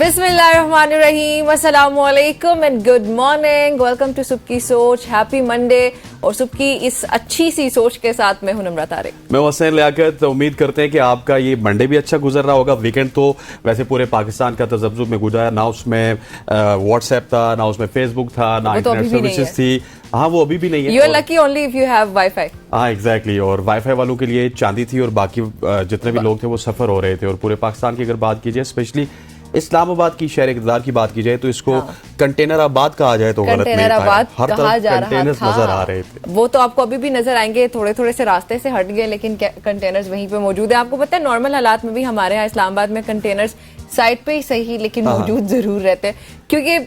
बिस्मिल्लाहिर्रहमानिर्रहीम, अस्सलामुअलैकुम and good morning. Welcome to Subah Soch. Happy Monday. और सुबह की इस अच्छी सी सोच के साथ मैं हूं नम्रा तारिक। मैं हुसैन लियाकत। उम्मीद करते हैं कि आपका ये मंडे भी अच्छा गुजर रहा होगा। वीकेंड तो वैसे पूरे पाकिस्तान का तजब्जुब में गुजरा, ना उसमें व्हाट्सएप था, ना उसमें फेसबुक था, ना इंटरनेट सर्विसेज थी। हाँ, वो अभी भी नहीं है। You are lucky only if you have wifi. हाँ, एग्जैक्टली। और वाईफाई वालों के लिए चांदी थी और बाकी जितने भी लोग थे वो सफर हो रहे थे। और पूरे पाकिस्तान की अगर बात की जाए, स्पेशली इस्लामाबाद की शहर इक़्तिदार की बात की जाए, तो इसको कंटेनर आबाद कहा जाए तो गलत नहीं था। हर तरफ कंटेनर्स नजर आ रहे थे। वो तो आपको अभी भी नजर आएंगे, थोड़े थोड़े से रास्ते से हट गए, लेकिन कंटेनर्स वहीं पे मौजूद है। आपको पता है नॉर्मल हालात में भी हमारे यहाँ इस्लामाबाद में कंटेनर्स साइड पे ही सही लेकिन मौजूद जरूर रहते हैं, क्योंकि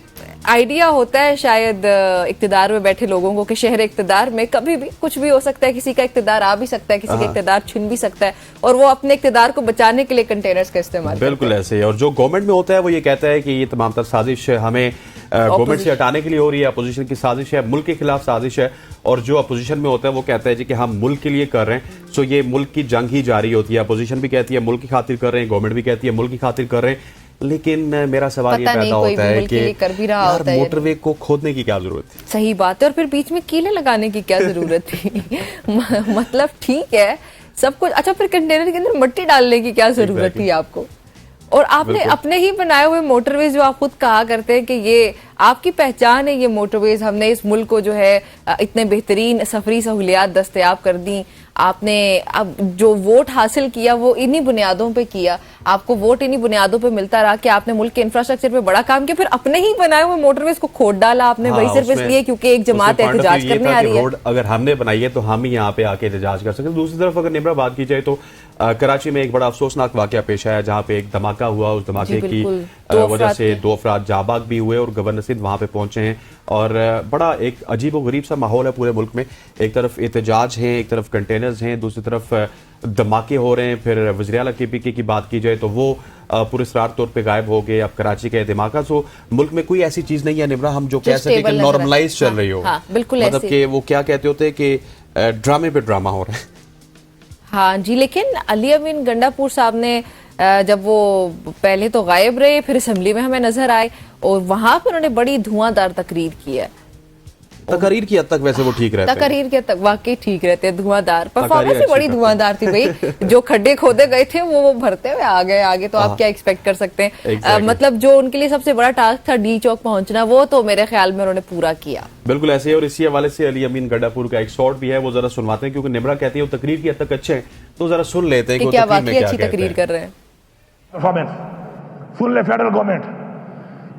आइडिया होता है शायद इक़्तिदार में बैठे लोगों को कि शहर इक़्तिदार में कभी भी कुछ भी हो सकता है, किसी का इक़्तिदार आ भी सकता है, किसी का इक़्तिदार छिन भी सकता है, और वो अपने इक़्तिदार को बचाने के लिए कंटेनर्स का इस्तेमाल बिल्कुल ऐसे ही। और जो गवर्नमेंट में होता है वो ये कहता है कि ये तमाम तर साजिश हमें गवर्नमेंट से हटाने के लिए हो रही है, अपोजिशन की साजिश है, मुल्क के खिलाफ साजिश है। और जो अपोजिशन में होता है वो कहता है जी कि हम मुल्क के लिए कर रहे हैं। सो ये मुल्क की जंग ही जारी होती है। अपोजिशन भी कहती है मुल्क की खातिर कर रहे हैं, गवर्नमेंट भी कहती है मुल्क की खातिर कर रहे हैं। लेकिन मेरा सवाल ये पैदा होता है कि मोटरवे को खोदने की क्या जरूरत थी? सही बात है। और फिर बीच में कीले लगाने की क्या जरूरत थी? मतलब ठीक है सब कुछ अच्छा, फिर कंटेनर के अंदर मिट्टी डालने की क्या जरूरत थी आपको? और आपने अपने ही बनाए हुए मोटरवेज, जो आप खुद कहा करते हैं कि ये आपकी पहचान है, ये मोटरवेज हमने इस मुल्क को जो है इतने बेहतरीन सफरी सहूलियात दस्तयाब कर दी। आपने अब जो वोट हासिल किया वो इन्हीं बुनियादों पे किया, आपको वोट इन्हीं बुनियादों पे मिलता रहा कि आपने मुल्क के इंफ्रास्ट्रक्चर पे बड़ा काम किया। फिर अपने ही बनाए हुए मोटरवेज को खोद डाला आपने, वही सिर्फ इसलिए क्योंकि एक जमात एहतजाज करने आ रही है। रोड अगर हमने बनाई है तो हम ही यहाँ पे आके एहतजाज कर सकते। दूसरी तरफ अगर निम्रा बात की जाए तो कराची में एक बड़ा अफसोसनाक वाकया पेश आया, जहाँ पे एक धमाका हुआ। उस धमाके की वजह से 2 अफराद जाबाक भी हुए और गवर्नर सिंध वहां पे पहुंचे हैं। और बड़ा एक अजीब और गरीब सा माहौल है पूरे मुल्क में। एक तरफ एहतजाज है, एक तरफ कंटेनर्स हैं, दूसरी तरफ धमाके हो रहे हैं। फिर वज़ीर आला KPK की बात की जाए तो वो पुरस्कार तौर पे गायब हो गए। अब कराची का धमाका, सो मुल्क में कोई ऐसी चीज नहीं है निम्रा हम जो कह सके कि नॉर्मलाइज चल रही हो। बिल्कुल, मतलब कि वो क्या कहते होते हैं कि ड्रामे पे ड्रामा हो रहा है। हाँ जी, लेकिन अली अमीन गंडापुर साहब ने जब वो पहले तो गायब रहे, फिर असेंबली में हमें नजर आए और वहां पर उन्होंने बड़ी धुआंधार तकरीर की है। तकरीर की हद तक वैसे वो ठीक रहते हैं, तकरीर के तक वाकई ठीक रहते हैं। धुआंधार परफॉर्मेंस भी बड़ी धुआंधार थी भाई। जो खड्डे खोदे गए थे वो भरते हुए आ गए आगे, तो आप क्या एक्सपेक्ट कर सकते हैं? मतलब जो उनके लिए सबसे बड़ा टास्क था डी चौक पहुंचना, वो तो मेरे ख्याल में उन्होंने पूरा किया। बिल्कुल ऐसे ही। और इसी हवाले से अली अमीन गंडापुर का एक शॉट भी है, वो जरा सुनवाते हैं, क्योंकि निम्रा कहती है वो तकरीर की हद तक अच्छे हैं, तो जरा सुन लेते हैं कि क्या वाकई अच्छी तकरीर कर रहे हैं। परफॉर्मेंस सुन ले फेडरल गवर्नमेंट,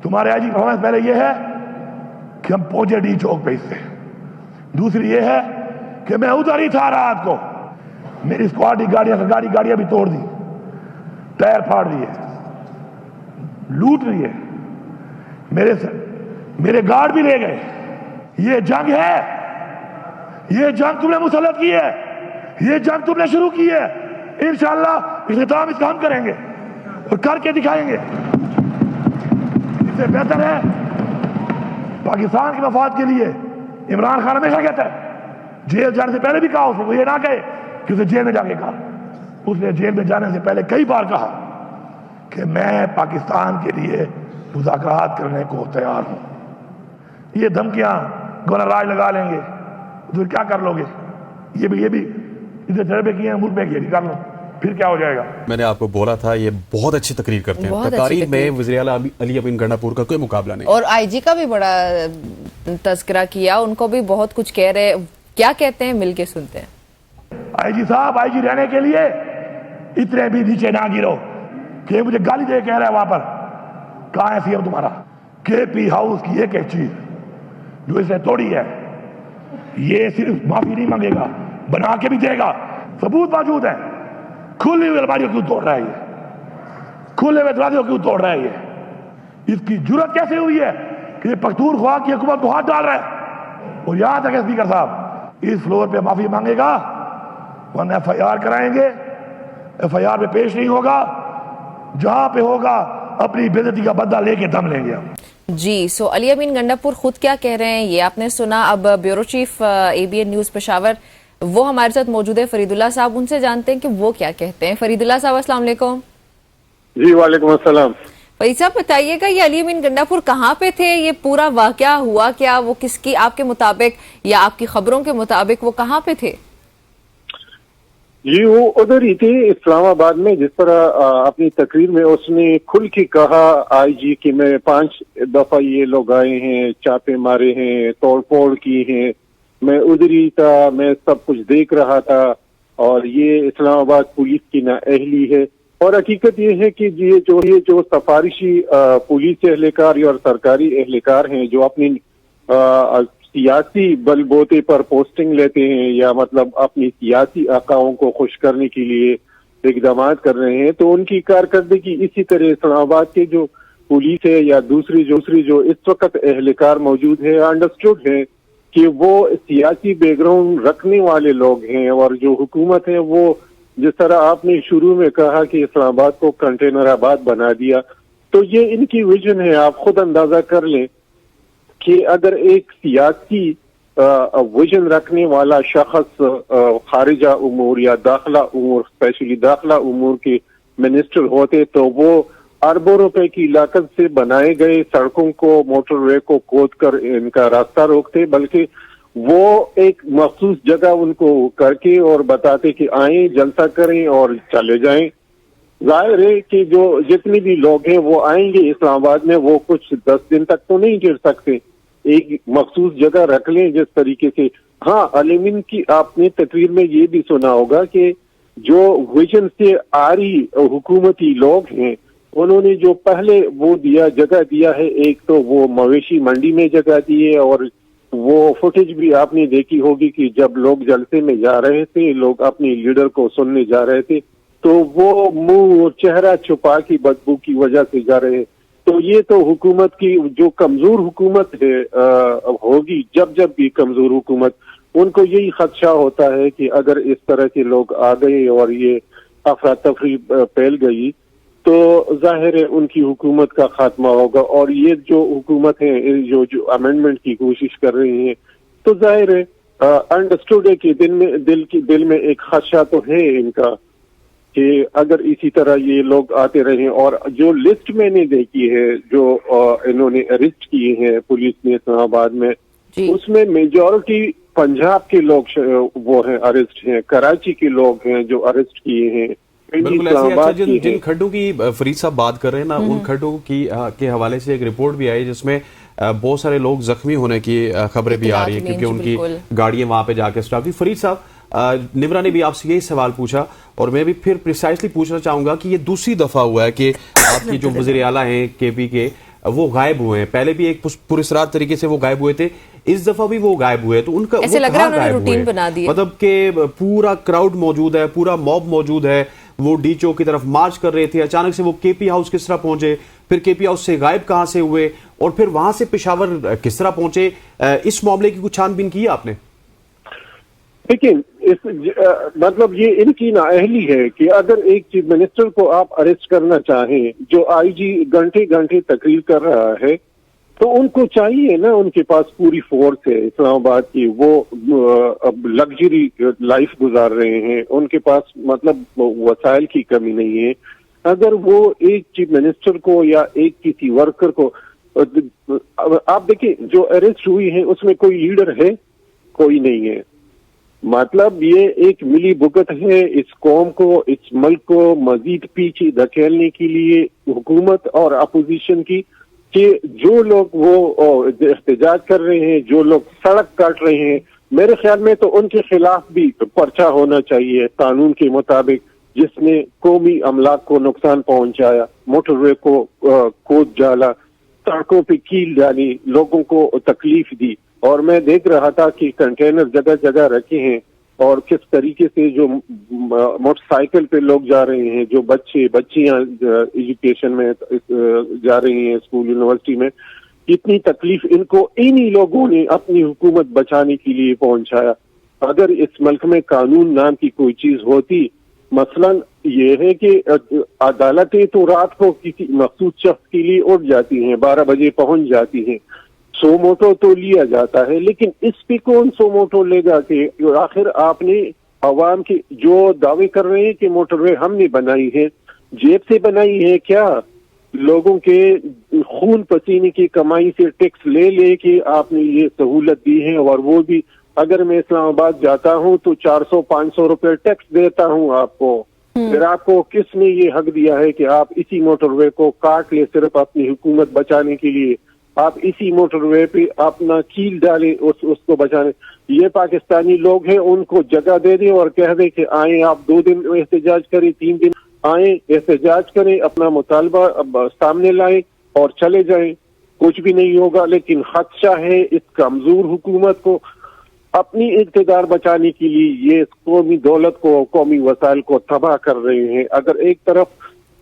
तुम्हारे आज की परफॉर्मेंस पहले ये है कि हम पहुंचे डी चौक पे इससे। दूसरी ये है कि मैं उधर ही था रात को, मेरी स्क्वाड की गाड़ियां भी तोड़ दी, टायर फाड़ दिए, लूट लिए, मेरे गार्ड भी ले गए। ये जंग है, ये जंग तुमने मुसल्लत की है, ये जंग तुमने शुरू की है। इंशाअल्लाह इख्तिताम इसका हम करेंगे और करके दिखाएंगे। इससे बेहतर है पाकिस्तान के मफाद के लिए। इमरान खान हमेशा कहता है, जेल जाने से पहले भी कहा उसको, ये ना कहे कि उसे जेल में जाके कहा, उसने जेल में जाने से पहले कई बार कहा कि मैं पाकिस्तान के लिए मुज़ाकरात करने को तैयार हूं। ये धमकियां गवर्नर राज लगा लेंगे तो क्या कर लोगे? ये भी इधर तजर्बे किए हैं, मुल्क में किए, कर लो, फिर क्या हो जाएगा? मैंने आपको बोला था ये बहुत अच्छी तकरीर करते हैं। तकरीर में वज़ीर आला अली अमीन गंडापुर का कोई मुकाबला नहीं। और IG का भी बड़ा तस्करा किया, उनको भी बहुत कुछ कह रहे। क्या कहते हैं, मिलके सुनते हैं। IG साहब, IG रहने के लिए इतने भी नीचे ना गिरो कि मुझे गाली दे कह रहा है वहां पर। कहां है CM तुम्हारा? KP हाउस की एक चीज जो इसने तोड़ी है, ये सिर्फ माफी नहीं मांगेगा, बना के भी देगा, सबूत मौजूद है। खुली हुई अलमारियों क्यों तोड़ रहा है ये? खुले हुए दरवाजे क्यों तोड़ रहा है ये? इसकी जुर्रत कैसे हुई है कि ये पख्तूनख्वा की हुकूमत को हाथ डाल रहा है? और यहां तक स्पीकर साहब इस फ्लोर पे माफी मांगेगा, वरना FIR कराएंगे। FIR पे पेश नहीं होगा, जहां पे होगा अपनी बेइज्जती का बदला लेके दम लेंगे हम। जी, सो अली अमीन गंडापुर खुद क्या कह रहे हैं ये आपने सुना। अब bureau chief ABN news Peshawar वो हमारे साथ मौजूद है, फरीदुल्लाह साहब, उनसे जानते हैं कि वो क्या कहते हैं। फरीदुल्लाह साहब, अस्सलाम वालेकुम। जी वालेकुम अस्सलाम। भाई साहब बताइएगा, ये अली अमीन गंडापुर कहाँ पे थे? ये पूरा वाकया हुआ क्या? वो किसकी, आपके मुताबिक या आपकी खबरों के मुताबिक वो कहाँ पे थे? जी वो उधर ही थे, इस्लामाबाद में। जिस तरह अपनी तकरीर में उसने खुल के कहा आईजी कि मैं 5 दफा ये लोग आए हैं, चापे मारे हैं, तोड़फोड़ की हैं, मैं उधर ही था, मैं सब कुछ देख रहा था और ये इस्लामाबाद पुलिस की नाअहली है। और हकीकत ये है कि ये जो सफारिशी पुलिस एहलकार और सरकारी एहलकार हैं जो अपनी सियासी बलबूते पर पोस्टिंग लेते हैं या मतलब अपनी सियासी आकाओं को खुश करने के लिए इकदाम कर रहे हैं, तो उनकी कारकर्दगी इसी तरह इस्लामाबाद के जो पुलिस है या दूसरी जो इस वक्त एहलकार मौजूद है, अंडरस्टूड है कि वो सियासी बैकग्राउंड रखने वाले लोग हैं। और जो हुकूमत है वो, जिस तरह आपने शुरू में कहा कि इस्लामाबाद को कंटेनराबाद बना दिया, तो ये इनकी विजन है। आप खुद अंदाजा कर लें कि अगर एक सियासी विजन रखने वाला शख्स खारिजा उमूर या दाखिला उमूर, स्पेशली दाखिला उमूर के मिनिस्टर होते, तो वो अरबों रुपए की लागत से बनाए गए सड़कों को, मोटरवे को खोद कर इनका रास्ता रोकते, बल्कि वो एक मखसूस जगह उनको करके और बताते कि आए, जलसा करें और चले जाएं। जाहिर है कि जो जितने भी लोग हैं वो आएंगे इस्लामाबाद में, वो कुछ 10 दिन तक तो नहीं गिर सकते। एक मखसूस जगह रख लें जिस तरीके से। हाँ, अली अमीन की आपने तकरीर में ये भी सुना होगा कि जो विजन से आ रही हुकूमती लोग हैं, उन्होंने जो पहले वो जगह दिया है, एक तो वो मवेशी मंडी में जगह दी है, और वो फुटेज भी आपने देखी होगी कि जब लोग जलसे में जा रहे थे, लोग अपने लीडर को सुनने जा रहे थे, तो वो मुंह और चेहरा छुपा की बदबू की वजह से जा रहे हैं। तो ये तो हुकूमत की जो कमजोर हुकूमत है होगी, जब भी कमजोर हुकूमत, उनको यही खदशा होता है कि अगर इस तरह के लोग आ गए और ये अफरा तफरी फैल गई, तो जाहिर है उनकी हुकूमत का खात्मा होगा। और ये जो हुकूमत है जो अमेंडमेंट की कोशिश कर रही है, तो जाहिर है अंडरस्टूड है कि दिल में एक खदशा तो है इनका कि अगर इसी तरह ये लोग आते रहे। और जो लिस्ट मैंने देखी है जो इन्होंने अरेस्ट किए हैं पुलिस ने इस्लामाबाद में, उसमें मेजॉरिटी पंजाब के लोग वो हैं, अरेस्ट हैं, कराची के लोग हैं जो अरेस्ट किए हैं। बिल्कुल ऐसे। अच्छा, जिन खड्डों की फरीद साहब बात कर रहे हैं ना, उन खड्डों की के हवाले से एक रिपोर्ट भी आई जिसमें बहुत सारे लोग जख्मी होने की खबरें भी आ रही है, क्योंकि उनकी गाड़ियां वहां पे जाके स्टॉप थी। फरीद साहब, निमरा ने भी आपसे यही सवाल पूछा और मैं भी फिर प्रिसाइसली पूछना चाहूंगा कि ये दूसरी दफा हुआ है कि आपके जो वज़ीर आला हैं केपी के, वो गायब हुए हैं। पहले भी एक पुरस्रार तरीके से वो गायब हुए थे, इस दफा भी वो गायब हुए। तो उनका ऐसे लग रहा है उन्होंने रूटीन बना दिया, मतलब कि पूरा क्राउड मौजूद है, पूरा मॉब मौजूद है, वो डी चौक की तरफ मार्च कर रहे थे, अचानक से वो केपी हाउस किस तरह पहुंचे, फिर केपी हाउस से गायब कहां से हुए और फिर वहां से पेशावर किस तरह पहुंचे, इस मामले की कुछ छानबीन की आपने? लेकिन मतलब ये इनकी नाअहली है कि अगर एक चीफ मिनिस्टर को आप अरेस्ट करना चाहें, जो आईजी घंटे घंटे तकरीर कर रहा है, तो उनको चाहिए ना, उनके पास पूरी फोर्स है इस्लामाबाद की, वो लग्जरी लाइफ गुजार रहे हैं, उनके पास मतलब वसाइल की कमी नहीं है। अगर वो एक चीफ मिनिस्टर को या एक किसी वर्कर को, आप देखिए जो अरेस्ट हुई है उसमें कोई लीडर है, कोई नहीं है। मतलब ये एक मिली भुगत है इस कौम को, इस मुल्क को मजीद पीछे धकेलने के लिए हुकूमत और अपोजिशन की, कि जो लोग वो एहतजाज कर रहे हैं, जो लोग सड़क काट रहे हैं, मेरे ख्याल में तो उनके खिलाफ भी पर्चा होना चाहिए कानून के मुताबिक, जिसने कौमी अमलाक को नुकसान पहुंचाया, मोटरवे को खोद डाला, सड़कों पे कील डाली, लोगों को तकलीफ दी। और मैं देख रहा था कि कंटेनर जगह जगह रखे हैं और किस तरीके से जो मोटरसाइकिल पे लोग जा रहे हैं, जो बच्चियां एजुकेशन में जा रही हैं, स्कूल यूनिवर्सिटी में, इतनी तकलीफ इनको इन्हीं लोगों ने अपनी हुकूमत बचाने के लिए पहुंचाया। अगर इस मुल्क में कानून नाम की कोई चीज होती, मसलन ये है कि अदालतें तो रात को किसी मखसूस शख्स के लिए उठ जाती हैं, 12 बजे पहुंच जाती हैं, सो मोटो तो लिया जाता है, लेकिन इस पे कौन सो मोटो लेगा कि आखिर आपने अवाम के जो दावे कर रहे हैं कि मोटरवे हमने बनाई है, जेब से बनाई है क्या? लोगों के खून पसीने की कमाई से टैक्स ले के आपने ये सहूलत दी है, और वो भी अगर मैं इस्लामाबाद जाता हूँ तो 400-500 रुपए टैक्स देता हूँ आपको। फिर आपको किसने ये हक दिया है कि आप इसी मोटरवे को काट ले सिर्फ अपनी हुकूमत बचाने के लिए? आप इसी मोटरवे पे अपना कील डाले उसको बचाने। ये पाकिस्तानी लोग हैं, उनको जगह दे दें और कह दें कि आए आप 2 दिन एहतजाज करें, 3 दिन आए एहतजाज करें, अपना मुतालबा सामने लाएं और चले जाएं, कुछ भी नहीं होगा। लेकिन खदशा है इस कमजोर हुकूमत को अपनी इक़्तिदार बचाने के लिए ये कौमी दौलत को, कौमी वसाइल को तबाह कर रहे हैं। अगर एक तरफ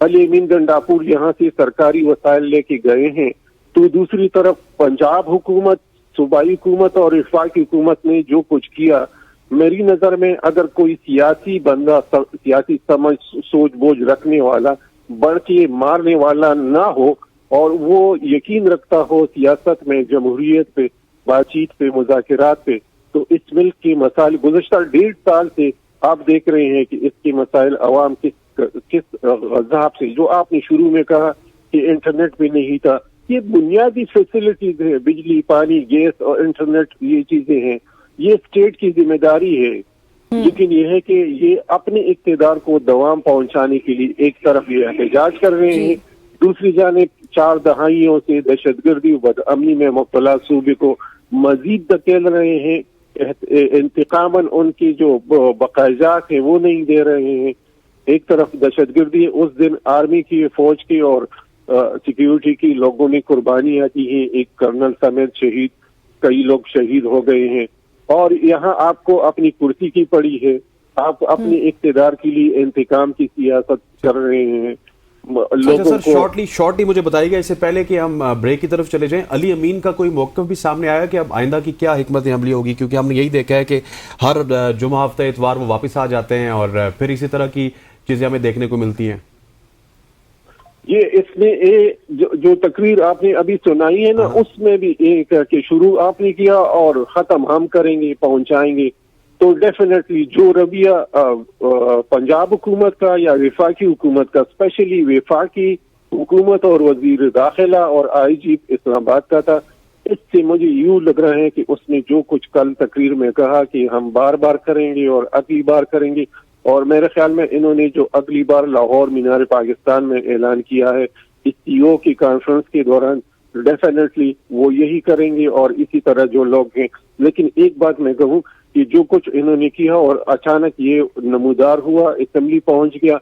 अली अमीन गंडापुर यहाँ से सरकारी वसाइल लेके गए हैं, तो दूसरी तरफ पंजाब हुकूमत, सूबाई हुकूमत और वफाकी हुकूमत ने जो कुछ किया, मेरी नजर में अगर कोई सियासी बंदा, सियासी समझ सोच बोझ रखने वाला, बढ़ के मारने वाला ना हो और वो यकीन रखता हो सियासत में, जमहूरियत पे, बातचीत पे, मुज़ाकरात पे, तो इस मुल्क के मसाइल गुज़श्ता 1.5 साल से आप देख रहे हैं कि इसके मसाइल अवाम किस गज़ाब से, जो आपने शुरू में कहा कि इंटरनेट पे नहीं था, ये बुनियादी फैसिलिटीज है, बिजली, पानी, गैस और इंटरनेट, ये चीजें हैं, ये स्टेट की जिम्मेदारी है। लेकिन ये है कि ये अपने इक़्तिदार को दवाम पहुंचाने के लिए एक तरफ ये एहतजाज कर रहे हैं, दूसरी जानिब 4 दहाइयों से दहशतगर्दी बदअमनी में मुब्तला सूबे को मजीद धकेल रहे हैं। इंतकामन उनकी जो बकायजात है वो नहीं दे रहे हैं। एक तरफ दहशतगर्दी, उस दिन आर्मी की, फौज की और सिक्योरिटी की लोगों ने कुर्बानियां दी है, एक कर्नल समेत शहीद, कई लोग शहीद हो गए हैं, और यहाँ आपको अपनी कुर्सी की पड़ी है, आप अपने इक़्तिदार के लिए इंतकाम की सियासत कर रहे हैं। अच्छा सर, शॉर्टली मुझे बताइएगा इससे पहले कि हम ब्रेक की तरफ चले जाएं, अली अमीन का कोई मौक़िफ़ भी सामने आया कि अब आइंदा की क्या हिकमत अमली होगी? क्योंकि हमने यही देखा है कि हर जुमा, हफ्ता, इतवार वो वापस आ जाते हैं और फिर इसी तरह की चीजें हमें देखने को मिलती हैं। ये इसमें जो तकरीर आपने अभी सुनाई है ना, उसमें भी एक कि शुरू आपने किया और खत्म हम करेंगे, पहुंचाएंगे, तो डेफिनेटली जो रवैया पंजाब हुकूमत का या वफाकी हुकूमत का, स्पेशली वफाकी हुकूमत और वजीर दाखिला और IG इस्लामाबाद का था, इससे मुझे यूं लग रहा है कि उसने जो कुछ कल तकरीर में कहा कि हम बार बार करेंगे और अगली बार करेंगे, और मेरे ख्याल में इन्होंने जो अगली बार लाहौर मीनार पाकिस्तान में ऐलान किया है इस CEO की कॉन्फ्रेंस के दौरान, डेफिनेटली वो यही करेंगे और इसी तरह जो लोग हैं। लेकिन एक बात मैं कहूँ कि जो कुछ इन्होंने किया और अचानक ये नमूदार हुआ, असेंबली पहुंच गया,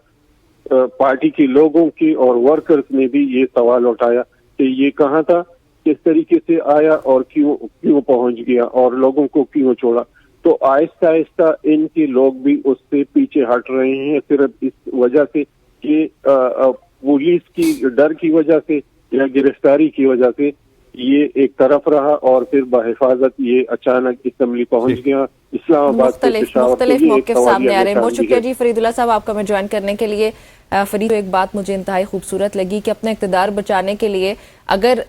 पार्टी के लोगों के और वर्कर्स ने भी ये सवाल उठाया कि ये कहाँ था, किस तरीके से आया और क्यों पहुंच गया और लोगों को क्यों छोड़ा। तो आहिस्ता आहिस्ता इनके लोग भी उससे पीछे हट रहे हैं, सिर्फ इस वजह से कि पुलिस की डर की वजह से या गिरफ्तारी की वजह से ये एक तरफ रहा और फिर बहिफाजत ये अचानक असेंबली पहुंच गया। इस्लामाबाद मुख्तलिफ मौक़िफ़ सामने आ रहे हैं। बहुत शुक्रिया जी फरीदुल्लाह साहब आपका मैं ज्वाइन करने के लिए। फरीद, एक बात मुझे इंतहाई खूबसूरत लगी कि अपना इक़्तिदार बचाने के लिए अगर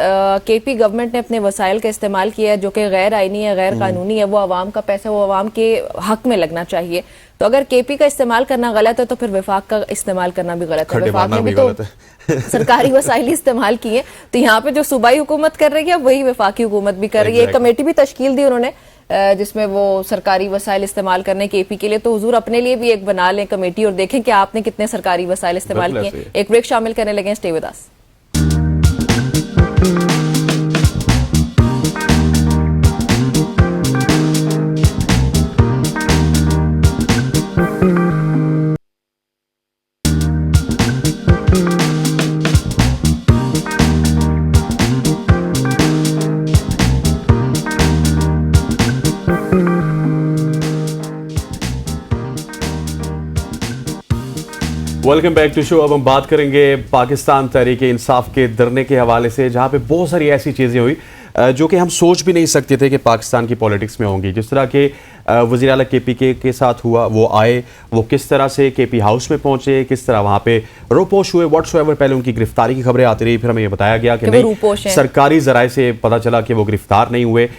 KP गवर्नमेंट ने अपने वसाइल का इस्तेमाल किया है जो कि गैर आइनी है, गैर कानूनी है, वो आवाम का पैसा, वो आवाम के हक में लगना चाहिए। तो अगर KP का इस्तेमाल करना गलत है तो फिर वफाक का इस्तेमाल करना भी गलत है। वफाक ने भी तो सरकारी वसाइल इस्तेमाल किए, तो यहाँ पे जो सूबाई हुकूमत कर रही है वही वफाकी हुकूमत भी कर रही है। एक कमेटी भी तश्कील दी उन्होंने जिसमें वो सरकारी वसाइल इस्तेमाल करने KP के लिए, तो हुजूर अपने लिए भी एक बना लें कमेटी और देखें कि आपने कितने सरकारी वसाइल इस्तेमाल किए। एक ब्रेक शामिल करने लगे, stay with us. Welcome back to show. अब हम बात करेंगे पाकिस्तान तहरीक इंसाफ के धरने के हवाले से, जहां पे बहुत सारी ऐसी चीज़ें हुई जो कि हम सोच भी नहीं सकते थे कि पाकिस्तान की पॉलिटिक्स में होंगी। जिस तरह के वज़ीर आला KP के साथ हुआ, वो आए, वो किस तरह से KP हाउस में पहुंचे, किस तरह वहाँ पे रोपोश हुए, व्हाट्सएवर पहले उनकी गिरफ्तारी की खबरें आती रही, फिर हमें ये बताया गया कि नहीं, सरकारी ज़राए से पता चला कि वो गिरफ्तार नहीं हुए।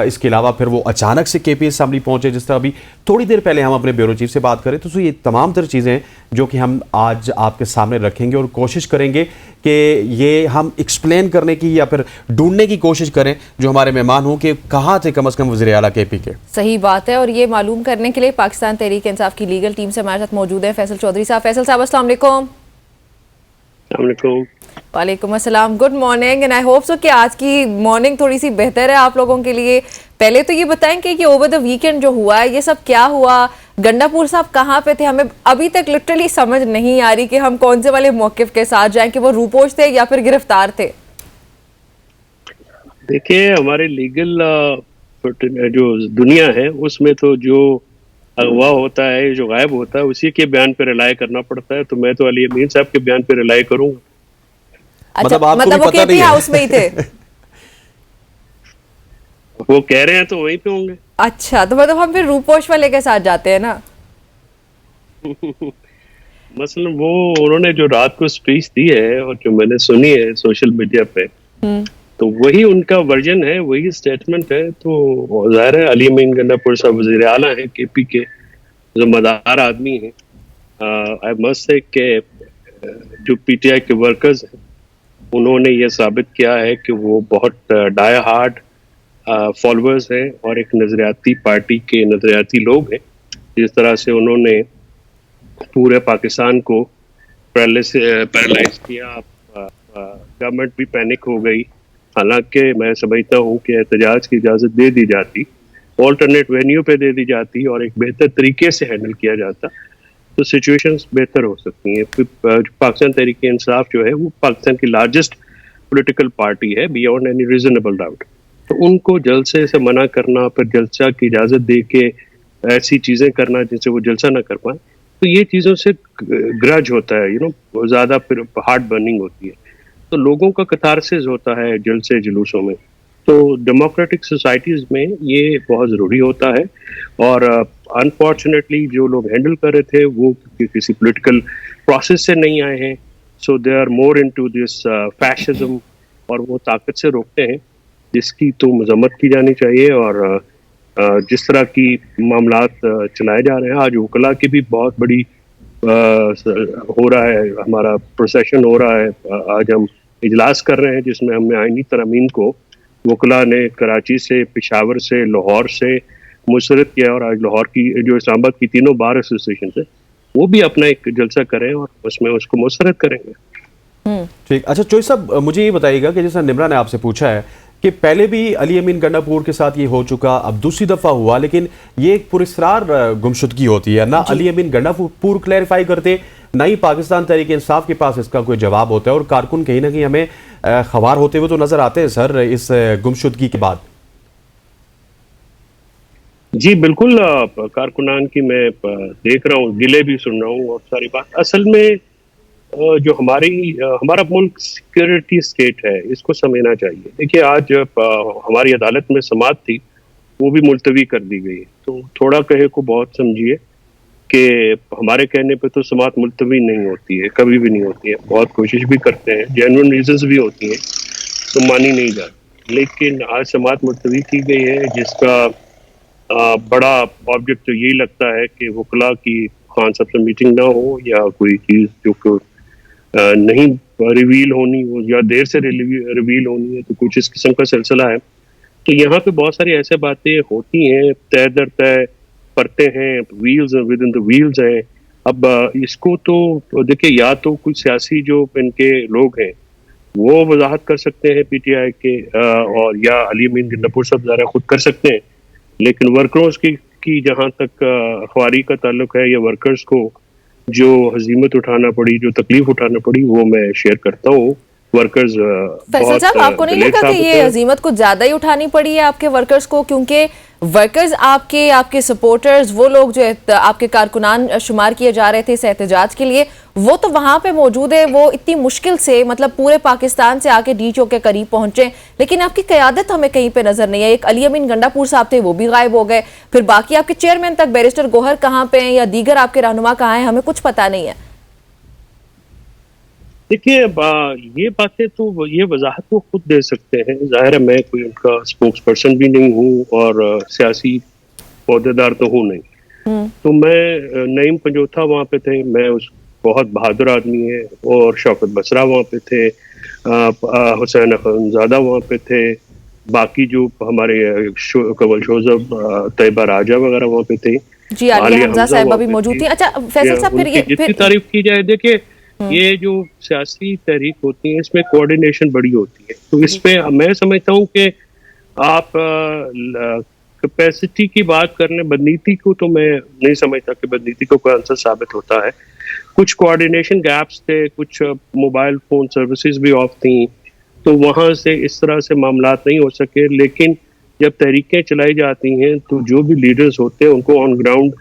इसके अलावा फिर वो अचानक से KP असेंबली पहुंचे। जिस तरह अभी थोड़ी देर पहले हम अपने ब्यूरो चीफ से बात करें, तो ये तमाम तर चीज़ें जो कि हम आज आपके सामने रखेंगे और कोशिश करेंगे कि ये हम एक्सप्लेन करने की या फिर ढूंढने की कोशिश करें जो हमारे मेहमान हों कि कहाँ थे कम से कम वज़ीर आला KP के। सही बात है, और ये मालूम करने के लिए पाकिस्तान तहरीक इंसाफ की लीगल टीम से हमारे साथ मौजूद है फैसल चौधरी साहब। फैसल साहब अस्सलाम वालेकुम। वालेकुम अस्सलाम, good morning and I hope so कि आज की मॉर्निंग थोड़ी सी बेहतर है आप लोगों के लिए। पहले तो ये बताएं कि ओवर द वीकेंड जो हुआ है ये सब क्या हुआ, गंडापुर साहब कहाँ पे थे? हमें अभी तक लिटरली समझ नहीं आ रही कि हम कौन से वाले मौकिफ के साथ जाएं, कि वो रूपोश थे या फिर गिरफ्तार थे। देखिए, हमारे लीगल जो दुनिया है उसमें तो जो अगवा होता है, जो गायब होता है, उसी के बयान पे रिलाय करना पड़ता है। तो मैं तो अली अमीन साहब के बयान पे रिलाय करूंगा। अच्छा, मतलब वो KP हाउस में ही थे? वो कह रहे हैं तो वहीं पे होंगे। अच्छा, तो मतलब हम फिर रूपोश वाले के साथ जाते हैं ना? मसलन वो उन्होंने जो रात को स्पीच दी है और जो मैंने सुनी है सोशल मीडिया पे, तो वही उनका वर्जन है, वही स्टेटमेंट है। तो जाहिर है अली अमीन गंडापुर साहब वज़ीर आला हैं, KP के जिम्मेदार आदमी हैं। आई मस्ट से कि जो PTI के वर्कर्स हैं उन्होंने ये साबित किया है कि वो बहुत डाई हार्ड फॉलोअर्स हैं और एक नजरियाती पार्टी के नजरियाती लोग हैं। जिस तरह से उन्होंने पूरे पाकिस्तान को पैरालाइज किया, गवर्नमेंट भी पैनिक हो गई। हालांकि मैं समझता हूँ कि एहतजाज की इजाज़त दे दी जाती, ऑल्टरनेट वेन्यू पे दे दी जाती और एक बेहतर तरीके से हैंडल किया जाता तो सिचुएशंस बेहतर हो सकती हैं। पाकिस्तान तहरीक इंसाफ जो है वो पाकिस्तान की लार्जेस्ट पॉलिटिकल पार्टी है बियॉन्ड एनी रीजनेबल डाउट। तो उनको जलसे से मना करना, फिर जलसा की इजाज़त दे के ऐसी चीज़ें करना जिनसे वो जलसा ना कर पाए, तो ये चीज़ों से ग्रज होता है, ज़्यादा फिर हार्ट बर्निंग होती है। तो लोगों का कतारसिस होता है जलसे जुलूसों में। तो डेमोक्रेटिक सोसाइटीज़ में ये बहुत ज़रूरी होता है। और अनफॉर्चुनेटली जो लोग हैंडल कर रहे थे वो किसी पॉलिटिकल प्रोसेस से नहीं आए हैं, so they are more into this fascism, और वो ताकत से रोकते हैं, जिसकी तो मजम्मत की जानी चाहिए। और जिस तरह की मामलात चलाए जा रहे हैं, आज वकला की भी बहुत बड़ी हो रहा है, हमारा प्रोसेशन हो रहा है। आज हम इजलास कर रहे हैं जिसमें हमने आईनी तरमीम को वकला ने कराची से, पेशावर से, लाहौर से मुसरत किया, और आज लाहौर की जो इस्लामाबाद की तीनों बार एसोसिएशन है वो भी अपना एक जलसा करें और उसमें उसको मुसरत करेंगे। ठीक। अच्छा चोई साहब, मुझे ये बताइएगा कि जैसा निम्रा ने आपसे पूछा है कि पहले भी अली अमीन गंडापुर के साथ ये हो चुका, अब दूसरी दफा हुआ, लेकिन ये एक पुरस्रार गुमशुदगी होती है ना। अली अमीन गंडापुर क्लैरिफाई करते, ना ही पाकिस्तान तहरीक इंसाफ के पास इसका कोई जवाब होता है, और कारकुन कहीं ना कहीं हमें खवार होते हुए तो नजर आते हैं सर इस गुमशुदगी के बाद। जी बिल्कुल, कारकुनान की मैं देख रहा हूँ, गिले भी सुन रहा हूँ और सारी बात। असल में जो हमारा मुल्क सिक्योरिटी स्टेट है, इसको समझना चाहिए। देखिए, आज हमारी अदालत में समाअत थी, वो भी मुलतवी कर दी गई। तो थोड़ा कहे को बहुत समझिए कि हमारे कहने पे तो समाअत मुलतवी नहीं होती है, कभी भी नहीं होती है। बहुत कोशिश भी करते हैं, जेन्युइन रीजंस भी होती हैं, तो मानी नहीं जाती। लेकिन आज समाअत मुलतवी की गई है, जिसका बड़ा ऑब्जेक्ट तो यही लगता है कि वकला की खान साहब से मीटिंग ना हो, या कोई चीज़ जो नहीं रिवील होनी हो, या देर से रिवील होनी है, तो कुछ इस किस्म का सिलसिला है। तो यहाँ पे बहुत सारी ऐसे बातें होती हैं, तय दर तय पड़ते हैं, wheels with in the wheels हैं। अब इसको तो देखिए, या तो कुछ सियासी जो इनके लोग हैं वो वजाहत कर सकते हैं PTI के, और या अली अमीन गंडापुर साहब ज़रा खुद कर सकते हैं। लेकिन वर्कर्स की जहाँ तक अखबारी का ताल्लुक है, या वर्कर्स को जो हजीमत उठाना पड़ी, जो तकलीफ उठाना पड़ी, वो मैं शेयर करता हूँ। वर्कर्स फैसल साहब, आपको नहीं लगता कि ये हजीमत कुछ ज्यादा ही उठानी पड़ी है आपके वर्कर्स को? क्योंकि वर्कर्स आपके सपोर्टर्स, वो लोग जो आपके कारकुनान शुमार किए जा रहे थे इस एहतजाज के लिए, वो तो वहां पे मौजूद है। वो इतनी मुश्किल से, मतलब पूरे पाकिस्तान से आके DHO के करीब पहुंचे, लेकिन आपकी क़यादत हमें कहीं पे नजर नहीं है। एक अली अमीन गंडापुर साहब थे, वो भी गायब हो गए। फिर बाकी आपके चेयरमैन तक, बैरिस्टर गोहर कहाँ पे हैं, या दीगर आपके रहनुमा कहाँ हैं, हमें कुछ पता नहीं है। देखिए, ये बातें तो ये वजाहत वो खुद दे सकते हैं। जाहिर है मैं कोई उनका स्पोक्स पर्सन भी नहीं हूँ, और सियासी ओहदेदार तो हूँ नहीं। तो मैं नईम पंजोथा वहाँ पे थे, मैं बहुत बहादुर आदमी है, और शौकत बसरा वहाँ पे थे, हुसैन अखंजादा वहाँ पे थे, बाकी जो हमारे कवल शोजब, तैयबा राजा वगैरह वहाँ पे थे, जी आलिया हमजा साहिबा भी मौजूद थी। अच्छा फैसल साहब, फिर जितनी तारीफ की जाए, देखिए ये जो सियासी तहरीक होती है इसमें कोऑर्डिनेशन बड़ी होती है, तो इसमें मैं समझता हूँ कि आप कैपेसिटी की बात करने, बदनीति को तो मैं नहीं समझता कि बदनीति को कोई आंसर साबित होता है। कुछ कोऑर्डिनेशन गैप्स थे, कुछ मोबाइल फोन सर्विसेज भी ऑफ थी, तो वहां से इस तरह से मामलात नहीं हो सके। लेकिन जब तहरीकें चलाई जाती हैं तो जो भी लीडर्स होते हैं उनको ऑन ग्राउंड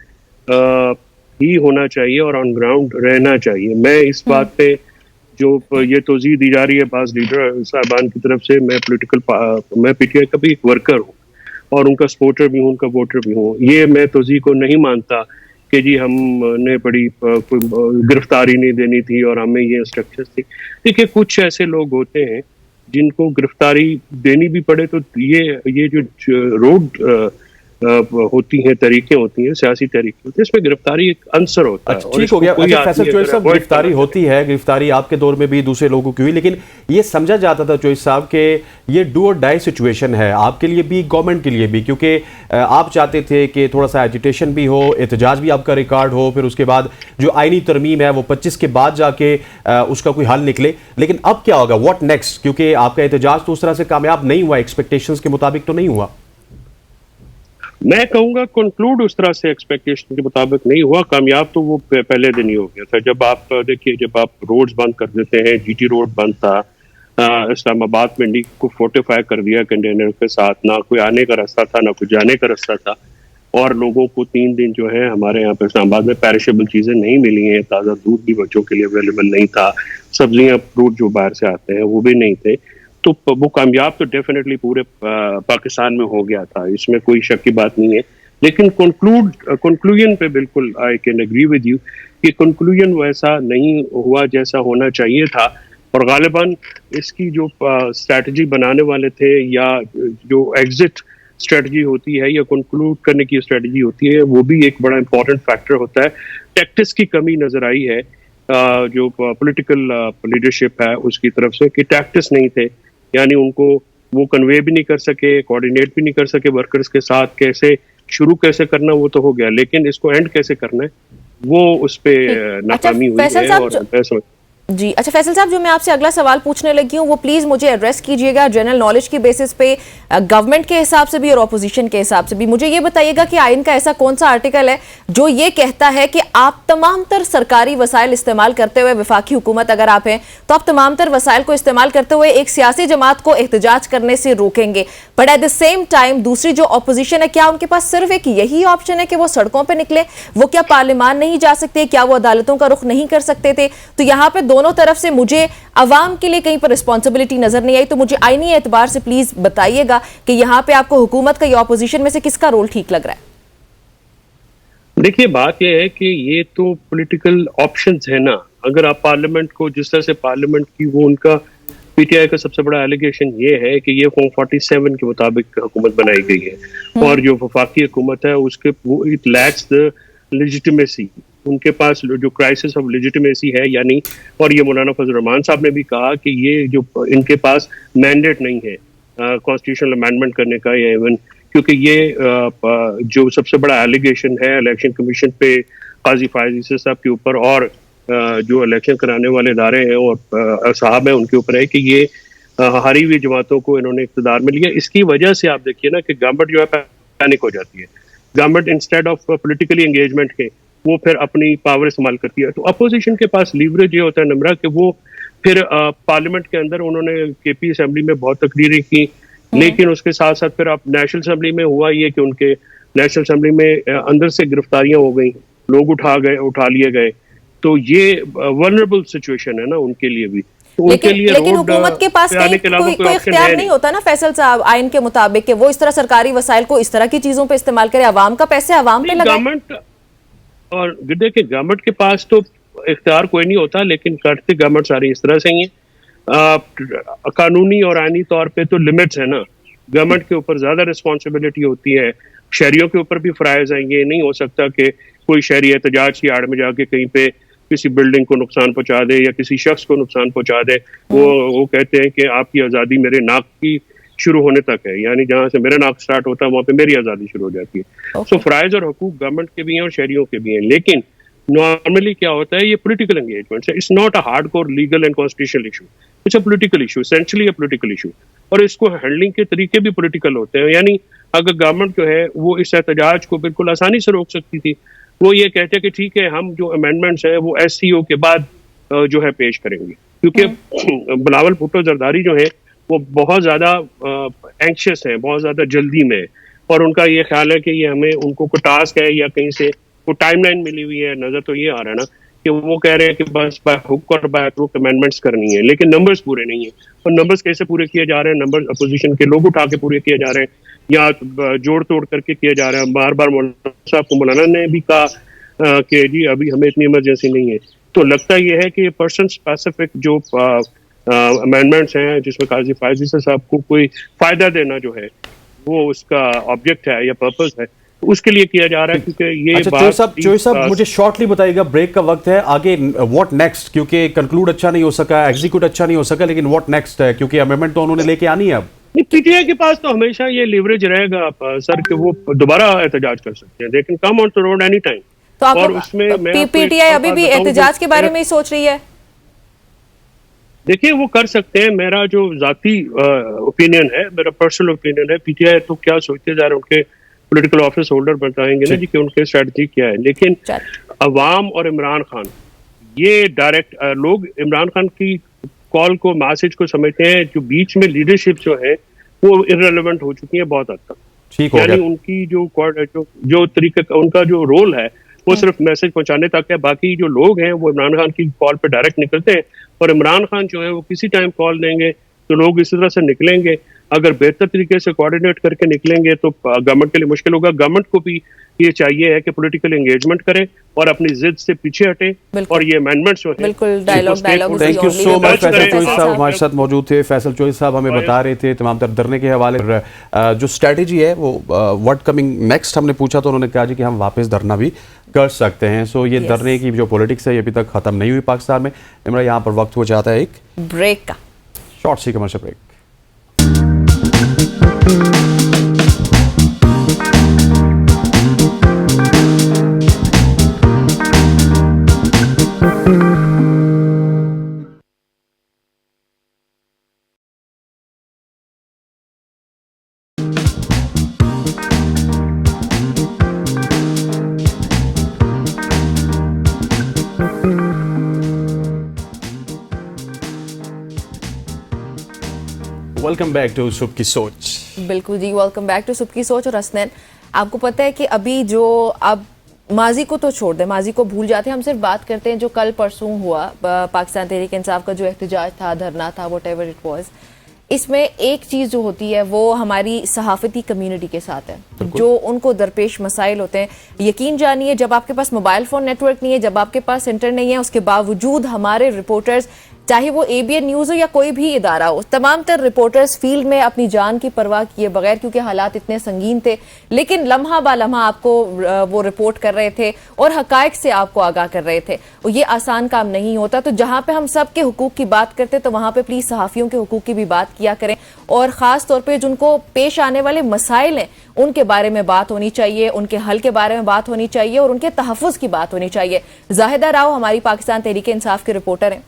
ही होना चाहिए और ऑन ग्राउंड रहना चाहिए। मैं इस बात पे जो ये तोज़ी दी जा रही है बाज़ लीडर साहबान की तरफ से, मैं पीटीआई का भी एक वर्कर हूँ और उनका सपोर्टर भी हूँ, उनका वोटर भी हूँ, ये मैं तोज़ी को नहीं मानता कि जी हमने बड़ी कोई गिरफ्तारी नहीं देनी थी और हमें ये इंस्ट्रक्शंस थी। देखिए कुछ ऐसे लोग होते हैं जिनको गिरफ्तारी देनी भी पड़े, तो ये जो रोड होती हैं, तरीके होती हैं, सियासी तरीके होते हैं, इसमें गिरफ्तारी एक आंसर होता है। ठीक हो गया। अच्छा फैसल चोइस साहब, गिरफ्तारी होती है, गिरफ्तारी आपके दौर में भी दूसरे लोगों की हुई, लेकिन ये समझा जाता था चोइस साहब के ये डू और डाई सिचुएशन है आपके लिए भी, गवर्नमेंट के लिए भी, क्योंकि आप चाहते थे कि थोड़ा सा एजिटेशन भी हो, एहतजाज भी आपका रिकॉर्ड हो, फिर उसके बाद जो आईनी तरमीम है वो 25 के बाद जाके उसका कोई हल निकले। लेकिन अब क्या होगा, व्हाट नेक्स्ट, क्योंकि आपका एहतजाज तो उस तरह से कामयाब नहीं हुआ, एक्सपेक्टेशंस के मुताबिक तो नहीं हुआ। मैं कहूंगा कंक्लूड उस तरह से एक्सपेक्टेशन के मुताबिक नहीं हुआ, कामयाब तो वो पहले दिन ही हो गया था। जब आप देखिए, जब आप रोड्स बंद कर देते हैं, जीटी रोड बंद था, इस्लामाबाद मंडी को फोर्टिफाई कर दिया कंटेनर के साथ, ना कोई आने का रास्ता था ना कोई जाने का रास्ता था, और लोगों को 3 दिन जो है हमारे यहाँ पे इस्लामाबाद में पेरिशेबल चीजें नहीं मिली हैं, ताज़ा दूध भी बच्चों के लिए अवेलेबल नहीं था, सब्जियां फ्रूट जो बाहर से आते हैं वो भी नहीं थे, तो वो कामयाब तो डेफिनेटली पूरे पाकिस्तान में हो गया था, इसमें कोई शक की बात नहीं है। लेकिन कंक्लूजन पे बिल्कुल I can agree with you कि कंक्लूजन वैसा नहीं हुआ जैसा होना चाहिए था, और गालिबन इसकी जो स्ट्रैटेजी बनाने वाले थे, या जो एग्जिट स्ट्रेटजी होती है या कंक्लूड करने की स्ट्रेटजी होती है, वो भी एक बड़ा इंपॉर्टेंट फैक्टर होता है। टैक्टिक्स की कमी नजर आई है जो पॉलिटिकल लीडरशिप है उसकी तरफ से, कि टैक्टिक्स नहीं थे, यानी उनको वो कन्वे भी नहीं कर सके, कोऑर्डिनेट भी नहीं कर सके वर्कर्स के साथ, कैसे शुरू कैसे करना वो तो हो गया, लेकिन इसको एंड कैसे करना है वो उस पे नाकामी हुई है। और जी अच्छा फैसल साहब, जो मैं आपसे अगला सवाल पूछने लगी हूँ वो प्लीज मुझे एड्रेस कीजिएगा जनरल नॉलेज की बेसिस पे, गवर्नमेंट के हिसाब से भी और ऑपोजिशन के हिसाब से भी। मुझे ये बताइएगा कि आइन का ऐसा कौन सा आर्टिकल है जो ये कहता है कि आप तमाम तर सरकारी वसाइल इस्तेमाल करते हुए, वफाकी हुकूमत अगर आप हैं तो आप तमाम तर वसाइल को इस्तेमाल करते हुए एक सियासी जमात को एहतजाज करने से रोकेंगे, but at the same time दूसरी जो ऑपोजिशन है, क्या उनके पास सिर्फ एक यही ऑप्शन है कि वो सड़कों पर निकले? वो क्या पार्लियामान नहीं जा सकते? क्या वो अदालतों का रुख नहीं कर सकते थे? तो यहाँ पे दोनों तरफ से मुझे अवाम के लिए कहीं पर रिस्पॉन्सिबिलिटी नजर नहीं आई, तो मुझे आईनी एतबार से प्लीज बताइएगा कि यहाँ पे आपको हुकूमत का या ऑपोजिशन में से किसका रोल ठीक लग रहा है? देखिए बात यह है कि ये तो पॉलिटिकल ऑप्शंस है ना। अगर आप पार्लियामेंट को जिस तरह से पार्लियामेंट की, वो उनका पीटीआई का सबसे बड़ा एलिगेशन ये है कि ये फॉर्म 47 के मुताबिक हुकूमत बनाई गई है, और जो वफाकी हुकूमत है उसके इट लैक्स द लेजिटिमेसी, उनके पास जो क्राइसिस ऑफ लेजिटिमेसी है, यानी, और ये मौलाना फजल रहमान साहब ने भी कहा कि ये जो इनके पास मैंडेट नहीं है कॉन्स्टिट्यूशनल अमेंडमेंट करने का, या इवन क्योंकि ये जो सबसे बड़ा एलिगेशन है इलेक्शन कमीशन पे काजी फायज ईसा साहब के ऊपर और जो इलेक्शन कराने वाले इदारे हैं और साहब हैं उनके ऊपर है कि ये हारी हुई जमातों को इन्होंने इक़्तिदार में लिया। इसकी वजह से आप देखिए ना कि गवर्नमेंट जो है पैनिक हो जाती है, government instead of politically engagement के वो फिर अपनी पावर इस्तेमाल करती है। तो अपोजिशन के पास लीवरेज ये होता है नमरा कि वो फिर पार्लियामेंट के अंदर उन्होंने केपी असेंबली में बहुत तकरीरें की, लेकिन उसके साथ साथ फिर आप नेशनल असेंबली में हुआ ये कि उनके नेशनल असेंबली में अंदर से गिरफ्तारियां हो गई, लोग उठा लिए गए, तो ये वल्नरेबल सिचुएशन है ना उनके लिए भी। तो लेकिन हुकूमत के पास कोई इख्तियार नहीं होता ना फैसल साहब आइन के मुताबिक कि वो इस तरह सरकारी वसाइल को इस तरह की चीजों पे इस्तेमाल करे, अवाम का पैसे अवाम पे लगाए। और देखिए गवर्नमेंट के पास तो इख्तियार कोई नहीं होता, लेकिन करते गवर्नमेंट सारी इस तरह से ही है। कानूनी और आईनी तौर पे तो लिमिट्स है ना, गवर्नमेंट के ऊपर ज्यादा रिस्पॉन्सिबिलिटी होती है, शहरियों के ऊपर भी फराइज आएंगे। नहीं हो सकता कि कोई शहरी एहतजाज की आड़ में जाके कहीं पे किसी बिल्डिंग को नुकसान पहुंचा दे या किसी शख्स को नुकसान पहुंचा दे, वो कहते हैं कि आपकी आज़ादी मेरे नाक की शुरू होने तक है, यानी जहां से मेरा नाक स्टार्ट होता है वहां पे मेरी आज़ादी शुरू हो जाती है। सो फ़राइज़ और हुकूक गवर्नमेंट के भी हैं और शहरियों के भी हैं, लेकिन नॉर्मली क्या होता है, ये पॉलिटिकल एंगेजमेंट है। It's not a hardcore legal and constitutional issue, it's a political issue, essentially a political issue, और इसको हैंडलिंग के तरीके भी पॉलिटिकल होते हैं। यानी अगर गवर्नमेंट जो है वो इस एहतजाज को बिल्कुल आसानी से रोक सकती थी, वो ये कहते हैं कि ठीक है हम जो अमेंडमेंट्स हैं वो SCO के बाद जो है पेश करेंगे, क्योंकि बिलावल भुट्टो जरदारी जो है वो बहुत ज़्यादा एंक्शस हैं, बहुत ज़्यादा जल्दी में, और उनका ये ख्याल है कि ये हमें उनको कोई टास्क है या कहीं से वो टाइमलाइन मिली हुई है। नज़र तो ये आ रहा है ना कि वो कह रहे हैं कि बस बाय हुक और बाय क्रुक अमेंडमेंट्स करनी है, लेकिन नंबर्स पूरे नहीं है। और नंबर्स कैसे पूरे किए जा रहे हैं? नंबर्स अपोजिशन के लोग उठा के पूरे किए जा रहे हैं या जोड़ तोड़ करके किए जा रहे हैं। बार बार मौलाना साहब को मौलाना ने भी कहा कि जी अभी हमें इतनी इमरजेंसी नहीं है। तो लगता यह है कि पर्सन स्पेसिफिक जो अमेंडमेंट्स हैं जिसमें काजी फायज ईसा साहब को कोई फायदा देना जो है वो उसका ऑब्जेक्ट है या पर्पस है, उसके लिए किया जा रहा है। क्योंकि ये अच्छा चोई साहब मुझे शॉर्टली बताइएगा, ब्रेक का वक्त है, आगे व्हाट नेक्स्ट, क्योंकि कंक्लूड अच्छा नहीं हो सका, एग्जीक्यूट अच्छा नहीं हो सका, लेकिन व्हाट नेक्स्ट है, क्योंकि अमेंडमेंट तो उन्होंने लेके आनी है अब। PTI के पास तो हमेशा ये लिवरेज रहेगा सर कि वो दोबारा एहतजाज कर सकते हैं, they can come on the road any time. तो आप PTI अभी भी एहतजाज के बारे में ही सोच रही है? देखिए वो कर सकते हैं, मेरा जो जाती ओपिनियन है, मेरा पर्सनल ओपिनियन है। PTI तो क्या सोचते जा रहे हैं उनके पॉलिटिकल ऑफिस होल्डर बताएंगे ना जी कि उनके स्ट्रेटजी क्या है, लेकिन अवाम और इमरान खान ये डायरेक्ट लोग इमरान खान की कॉल को मैसेज को समझते हैं। जो बीच में लीडरशिप जो है वो इररिलेवेंट हो चुकी है बहुत हद तक, यानी उनकी जो तरीका उनका जो रोल है वो सिर्फ मैसेज पहुंचाने तक है। बाकी जो लोग हैं वो इमरान खान की कॉल पे डायरेक्ट निकलते हैं, और इमरान खान जो है वो किसी टाइम कॉल देंगे तो लोग इसी तरह से निकलेंगे। अगर बेहतर तरीके से कोऑर्डिनेट करके निकलेंगे तो गवर्नमेंट के लिए मुश्किल होगा। गवर्नमेंट को भी ये चाहिए है कि पॉलिटिकल एंगेजमेंट करें और अपनी जिद से पीछे हटे, और ये अमेंडमेंट्स जो है बिल्कुल dialogue thank you so much. Faisal चोइस साहब हमारे साथ मौजूद थे। फैसल चोइस साहब हमें बता रहे थे तमाम तर धरने के हवाले जो स्ट्रेटेजी है वो व्हाट कमिंग नेक्स्ट हमने पूछा तो उन्होंने कहा जी कि हम वापस धरना भी कर सकते हैं। सो ये धरने की जो पॉलिटिक्स है ये अभी तक खत्म नहीं हुई पाकिस्तान में। इमरान यहाँ पर वक्त हो जाता है एक ब्रेक का, शॉर्ट सी commercial break. Welcome back to Subah ki सोच। बिल्कुल जी, welcome back to Subah ki सोच। और हसनैन, आपको पता है कि अभी जो अब माजी को तो छोड़ दे, माजी को भूल जाते हैं, हम सिर्फ बात करते हैं जो कल परसों हुआ पाकिस्तान तहरीक इंसाफ का जो एहतजाज था, धरना था, व्हाटएवर इट वाज। इसमें एक चीज जो होती है वो हमारी सहाफती कम्युनिटी के साथ है, जो उनको दरपेश मसाइल होते हैं। यकीन जानिए जब आपके पास मोबाइल फोन नेटवर्क नहीं है, जब आपके पास इंटरनेट नहीं है, उसके बावजूद हमारे रिपोर्टर्स, चाहे वो ABN न्यूज़ हो या कोई भी इदारा हो, तमाम तर रिपोर्टर्स फील्ड में अपनी जान की परवाह किए बगैर, क्योंकि हालात इतने संगीन थे, लेकिन लम्हा बा लम्हा आपको वो रिपोर्ट कर रहे थे और हकायक से आपको आगाह कर रहे थे। और ये आसान काम नहीं होता। तो जहां पे हम सब के हुकूक की बात करते तो वहां पे प्लीज सहाफियों के हुकूक की भी बात किया करें, और खास तौर पर जिनको पेश आने वाले मसाइल हैं उनके बारे में बात होनी चाहिए, उनके हल के बारे में बात होनी चाहिए और उनके तहफ़्फ़ुज़ की बात होनी चाहिए। जाहिदा राव हमारी पाकिस्तान तहरीक इंसाफ के रिपोर्टर हैं,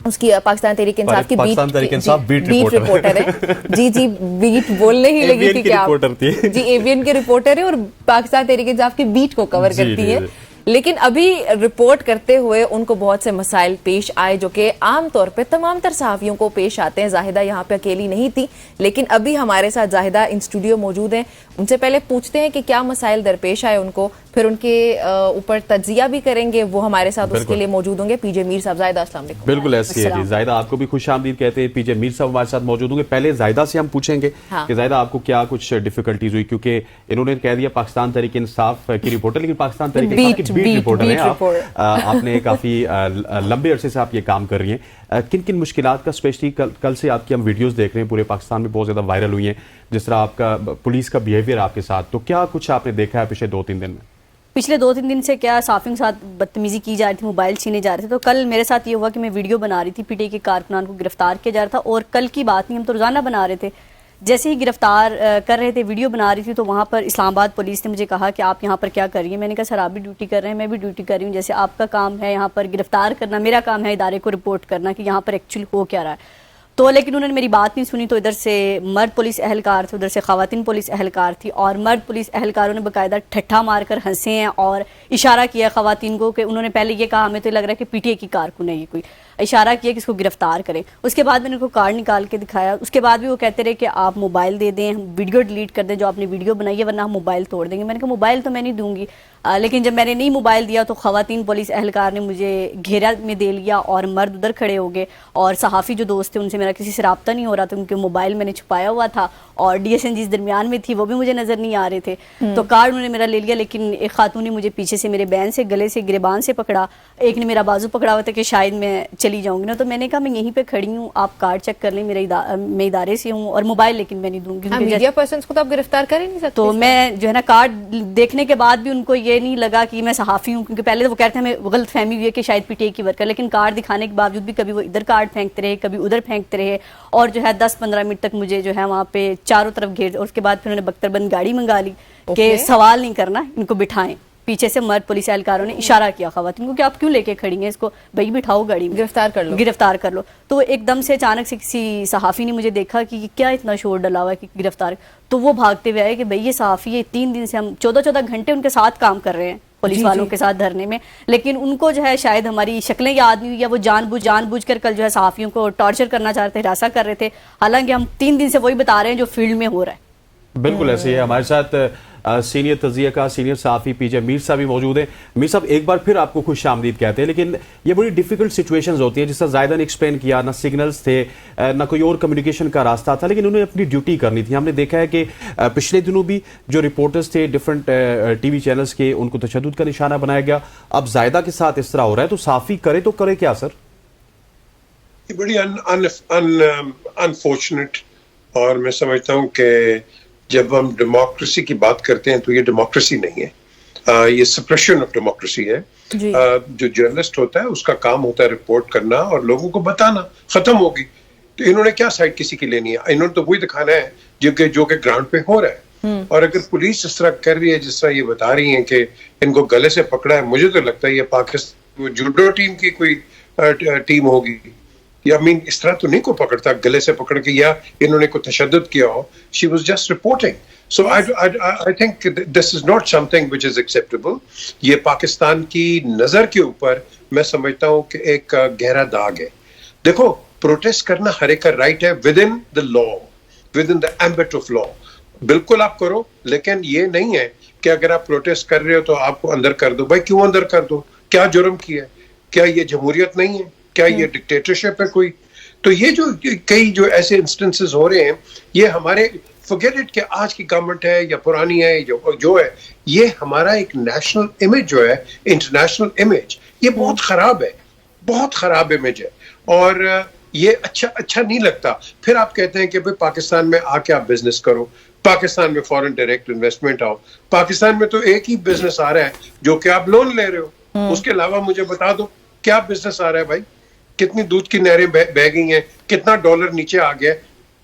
उसकी पाकिस्तान तहरीक इंसाफ की बीट रिपोर्टर है। जी जी, बीट बोलने ही लगी थी क्या जी, ABN के रिपोर्टर है और पाकिस्तान तहरीक इंसाफ की बीट को कवर करती है। लेकिन अभी रिपोर्ट करते हुए उनको बहुत से मसाइल पेश आए जो कि आम तौर पे तमाम तर सहाफ़ियों को पेश आते हैं। जाहिदा यहाँ पे अकेली नहीं थी, लेकिन अभी हमारे साथ जाहिदा इन स्टूडियो मौजूद हैं। उनसे पहले पूछते हैं कि क्या मसाइल दरपेश आए उनको, फिर उनके ऊपर तज्जिया भी करेंगे। वो हमारे साथ उसके लिए मौजूद होंगे PJ मीर साहब। जाहिदा अस्सलाम वालेकुम। बिल्कुल ऐसी है जी, जाहिदा आपको भी खुश आमदीद कहते हैं। PJ मीर साहब हमारे साथ मौजूद होंगे। पहले जाहिदा से हम पूछेंगे कि जाहिदा आपको क्या कुछ डिफिकल्टीज हुई, क्योंकि इन्होंने कह दिया पाकिस्तान तहरीक इंसाफ की रिपोर्टर, लेकिन पाकिस्तान तहरीक इंसाफ की बीट रिपोर्टर हैं आप। आपने काफी लंबे अरसे से आप ये काम कर रही हैं। किन किन मुश्किलात का, स्पेशली कल से आपकी हम वीडियोस देख रहे हैं पूरे पाकिस्तान में बहुत ज्यादा वायरल हुई हैं, जिस तरह आपका पुलिस का बिहेवियर आपके साथ, तो क्या कुछ आपने देखा है पिछले 2-3 दिन में? पिछले 2-3 दिन से क्या सहाफ़ियों के साथ बदतमीजी की जा रही थी, मोबाइल छीने जा रहे थे। तो कल मेरे साथ ये हुआ कि मैं वीडियो बना रही थी, पीटीआई के कारकुनान को गिरफ्तार किया जा रहा था, और कल की बात नहीं, हम तो रोज़ाना बना रहे थे। जैसे ही गिरफ्तार कर रहे थे, वीडियो बना रही थी, तो वहाँ पर इस्लामाबाद पुलिस ने मुझे कहा कि आप यहाँ पर क्या कर रही हैं। मैंने कहा सर आप भी ड्यूटी कर रहे हैं, मैं भी ड्यूटी कर रही हूँ, जैसे आपका काम है यहाँ पर गिरफ्तार करना, मेरा काम है इदारे को रिपोर्ट करना कि यहाँ पर एक्चुअली हो क्या रहा है। तो लेकिन उन्होंने मेरी बात नहीं सुनी। तो इधर से मर्द पुलिस अहलकार थे, उधर से ख़वातीन पुलिस अहलकार थी, और मर्द पुलिस अहलकारों ने बाकायदा ठट्ठा मारकर हंसे हैं और इशारा किया ख़वातीन को कि उन्होंने पहले ये कहा हमें तो लग रहा है कि पीटीआई की कारकुन है ये कोई, इशारा किया कि इसको गिरफ्तार करें। उसके बाद मैंने उनको कार्ड निकाल के दिखाया, उसके बाद भी वो कहते रहे कि आप मोबाइल दे दें, वीडियो डिलीट कर दें जो आपने वीडियो बनाई है, वरना हम मोबाइल तोड़ देंगे। मैंने कहा मोबाइल तो मैं नहीं दूंगी। लेकिन जब मैंने नहीं मोबाइल दिया तो ख़वातीन पुलिस अहलकार ने मुझे घेरा में दे लिया, और मर्द उधर खड़े हो गए, और सहाफ़ी जो दोस्त थे उनसे मेरा किसी से रब्ता नहीं हो रहा था, क्योंकि मोबाइल मैंने छुपाया हुआ था, और DSN जिस दरमियान में थी वो भी मुझे नज़र नहीं आ रहे थे। तो कार्ड उन्होंने मेरा ले लिया, लेकिन एक खातून ने मुझे पीछे से मेरे बैन से, गले से, गिरेबान से पकड़ा, एक ने मेरा बाजू पकड़ा हुआ था कि शायद मैं चली जाऊँगी ना। तो मैंने कहा मैं यहीं पर खड़ी हूँ, आप कार्ड चेक कर लें, मैं इदारे से हूँ, और मोबाइल लेकिन मैं नहीं दूँगी। मीडिया पर्सन को तो आप गिरफ्तार कर ही नहीं सकते। तो मैं जो है ना, कार्ड देखने के बाद भी उनको ये नहीं लगा कि मैं सहाफ़ी हूँ, क्योंकि पहले तो वो कहते हैं हमें गलत फहमी हुई है कि शायद पीटीआई की वर्कर, लेकिन कार्ड दिखाने के बावजूद भी कभी वो इधर कार्ड फेंकते रहे, कभी उधर फेंकते रहे, और जो है 10-15 मिनट तक मुझे जो है वहाँ पे चारों तरफ घेर, और उसके बाद फिर उन्होंने बख्तरबंद गाड़ी मंगा ली कि सवाल नहीं करना, इनको बिठाएं। पीछे से मर्द पुलिस एहलकारों ने इशारा किया ख़वातीन को कि आप क्यों लेके खड़ी हैं इसको, भाई बिठाओ गाड़ी में, गिरफ्तार कर लो। तो एकदम से अचानक से किसी सहाफ़ी ने मुझे देखा कि क्या इतना शोर डला हुआ है कि गिरफ्तार, तो वो भागते हुए आए कि भाई ये सहाफ़ी है, 3 दिन से हम 14-14 घंटे उनके साथ काम कर रहे हैं, पुलिस वालों के साथ धरने में, लेकिन उनको जो है शायद हमारी शक्लें याद नहीं हुई, या वो जानबूझ कर कल जो है सहाफ़ियों को टॉर्चर करना चाह रहे थे, हिरासा कर रहे थे, हालांकि हम 3 दिन से वही बता रहे हैं जो फील्ड में हो रहा है। बिल्कुल ऐसे ही है। हमारे साथ सीनियर तजिया का सीनियर सहाफ़ी पीजे मीर साहब भी मौजूद हैं। मीर साहब एक बार फिर आपको खुश आमदीद कहते हैं, लेकिन ये बड़ी डिफिकल्ट सिचुएशंस होती हैं, जिस तरह जायदा ने एक्सप्लेन किया, ना सिग्नल्स थे, ना कोई और कम्युनिकेशन का रास्ता था, लेकिन उन्हें अपनी ड्यूटी करनी थी। हमने देखा है कि पिछले दिनों भी जो रिपोर्टर्स थे डिफरेंट TV चैनल्स के, उनको तशद्दुद का निशाना बनाया गया। अब जायदा के साथ इस तरह हो रहा है, तो सहाफ़ी करे तो करे क्या सर? ये बड़ी अनफॉर्चुनेट, और मैं समझता हूँ कि जब हम डेमोक्रेसी की बात करते हैं तो ये डेमोक्रेसी नहीं है, ये सप्रेशन ऑफ डेमोक्रेसी है। जो जर्नलिस्ट होता है उसका काम होता है रिपोर्ट करना और लोगों को बताना, खत्म होगी। तो इन्होंने क्या साइड किसी की लेनी है, इन्होंने तो वही दिखाना है जो कि ग्राउंड पे हो रहा है। और अगर पुलिस इस तरह कर रही है जिस तरह ये बता रही है कि इनको गले से पकड़ा है, मुझे तो लगता है ये पाकिस्तान जूडो टीम की कोई टीम होगी, या इस तरह तो नहीं को पकड़ता गले से पकड़ के, या इन्होंने को तशद्दुद किया हो। She was just reporting. So I think this is not something which is acceptable. ये पाकिस्तान की नजर के ऊपर मैं समझता हूँ कि एक गहरा दाग है। देखो, प्रोटेस्ट करना हर एक का राइट है with in the law, with in the ambit of law. बिल्कुल आप करो, लेकिन ये नहीं है कि अगर आप प्रोटेस्ट कर रहे हो तो आपको अंदर कर दो। भाई क्यों अंदर कर दो? क्या जुर्म किया? क्या ये जमहूरियत नहीं है? क्या ये डिक्टेटरशिप है कोई? तो ये जो कई जो ऐसे इंस्टेंसेस हो रहे हैं, ये हमारे फॉरगेट इट कि आज की गवर्नमेंट है या पुरानी है, जो है, ये हमारा एक नेशनल इमेज जो है, इंटरनेशनल इमेज, ये बहुत खराब है, बहुत खराब इमेज है, और ये अच्छा नहीं लगता। फिर आप कहते हैं कि भाई पाकिस्तान में आके आप बिजनेस करो, पाकिस्तान में फॉरेन डायरेक्ट इन्वेस्टमेंट आओ। पाकिस्तान में तो एक ही बिजनेस आ रहा है जो कि आप लोन ले रहे हो। उसके अलावा मुझे बता दो क्या बिजनेस आ रहा है भाई? कितनी दूध की नहरें बह गई हैं, कितना डॉलर नीचे आ गया,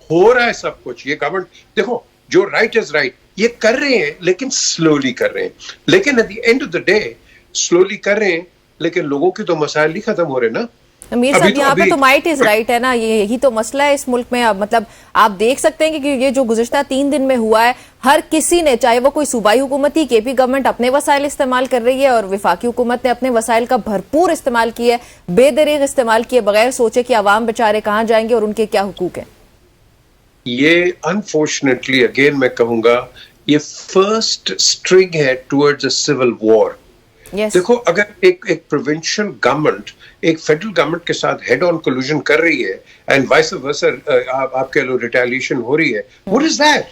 हो रहा है सब कुछ। ये गवर्नमेंट देखो, जो राइट इज राइट, ये कर रहे हैं लेकिन स्लोली कर रहे हैं। लेकिन at the end of the day slowly कर रहे हैं, लेकिन लोगों के तो मसाइल नहीं खत्म हो रहे ना। मीर साहब, यहाँ पे तो माइट इज राइट है ना, यही तो मसला है इस मुल्क में। अब मतलब आप देख सकते हैं कि ये जो गुज़िश्ता 3 दिन में हुआ है, हर किसी ने, चाहे वो कोई सूबाई हुकूमत ही, केपी गवर्नमेंट अपने वसाइल इस्तेमाल कर रही है और विफाकी हुकूमत ने अपने वसाइल का भरपूर इस्तेमाल किया है, बेदरीग इस्तेमाल किए, बगैर सोचे कि अवाम बेचारे कहाँ जाएंगे और उनके क्या हुकूक है। ये अनफॉर्चुनेटली अगेन मैं कहूंगा, ये फर्स्ट स्ट्रिंग है टुवर्ड्स अ सिविल वॉर। देखो, अगर एक प्रोविंशियल गवर्नमेंट एक फेडरल गवर्नमेंट के साथ हेड ऑन कोल्यूजन कर रही है एंड वाइस वर्सा, आप कह लो रिटेलिएशन हो रही है, व्हाट इज दैट?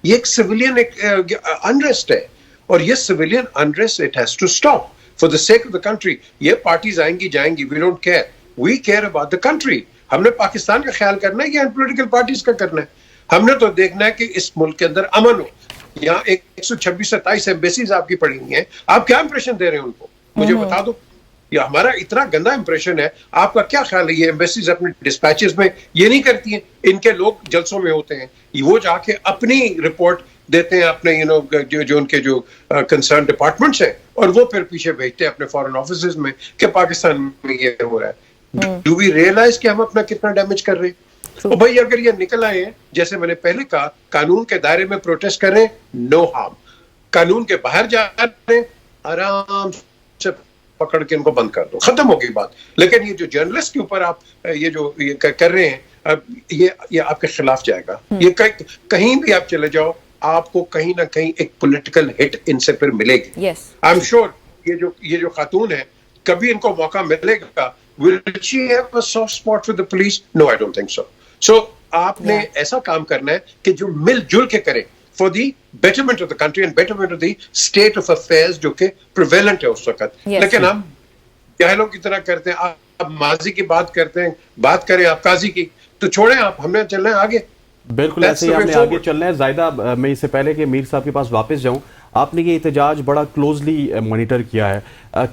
ये एक सिविलियन अनरेस्ट है, और ये civilian unrest it has to stop for the sake of the country. ये पार्टीज आएंगी जाएंगी, we don't care, we care about the country. हमने पाकिस्तान का ख्याल करना है या पॉलिटिकल पार्टीज का करना है? हमने तो देखना है कि इस मुल्क के अंदर अमन हो। यहाँ 126-27 एम्बेसीज आपकी पड़ी हुई हैं, आप क्या इंप्रेशन दे रहे हैं उनको, मुझे बता दो। ये हमारा इतना गंदा इंप्रेशन है, आपका क्या ख्याल है? ये एम्बेसीज अपने डिस्पैचेस में ये नहीं करती हैं, इनके लोग जलसों में होते हैं, वो जाके अपनी रिपोर्ट देते हैं अपने जो उनके जो कंसर्न डिपार्टमेंट्स हैं, और वो फिर पीछे भेजते हैं अपने फॉरेन ऑफिसेज में कि पाकिस्तान में ये हो रहा है। डू वी रियलाइज कि हम अपना कितना डैमेज कर रहे हैं? तो भाई अगर ये निकल आए हैं, जैसे मैंने पहले कहा, कानून के दायरे में प्रोटेस्ट करें, नो हार्म। कानून के बाहर जा रहे हैं, आराम से पकड़ के इनको बंद कर दो, खत्म हो गई बात। लेकिन ये जो जर्नलिस्ट के ऊपर आप ये कर रहे हैं, ये आपके खिलाफ जाएगा। ये कहीं भी आप चले जाओ, आपको कहीं ना कहीं एक पॉलिटिकल हिट इनसे फिर मिलेगी। आई एम श्योर ये जो खातून है, कभी इनको मौका मिलेगा, will she have a soft spot for the police? No, I don't think so. So आपने ऐसा काम करना है कि जो मिलजुल के करें for the betterment of the country and betterment of the state of affairs जो कि prevalent है उस वक्त। लेकिन हम जाहिलों की तरह करते हैं, आप माजी की बात करते हैं, बात करें आप काजी की, तो छोड़ें आप, हमने चलना है आगे। बिल्कुल ऐसे ही हमने आगे चलना है। जायदा, मैं इससे पहले कि मीर साहब के पास वापस जाऊं, आपने ये एहतजाज बड़ा क्लोजली मॉनिटर किया है।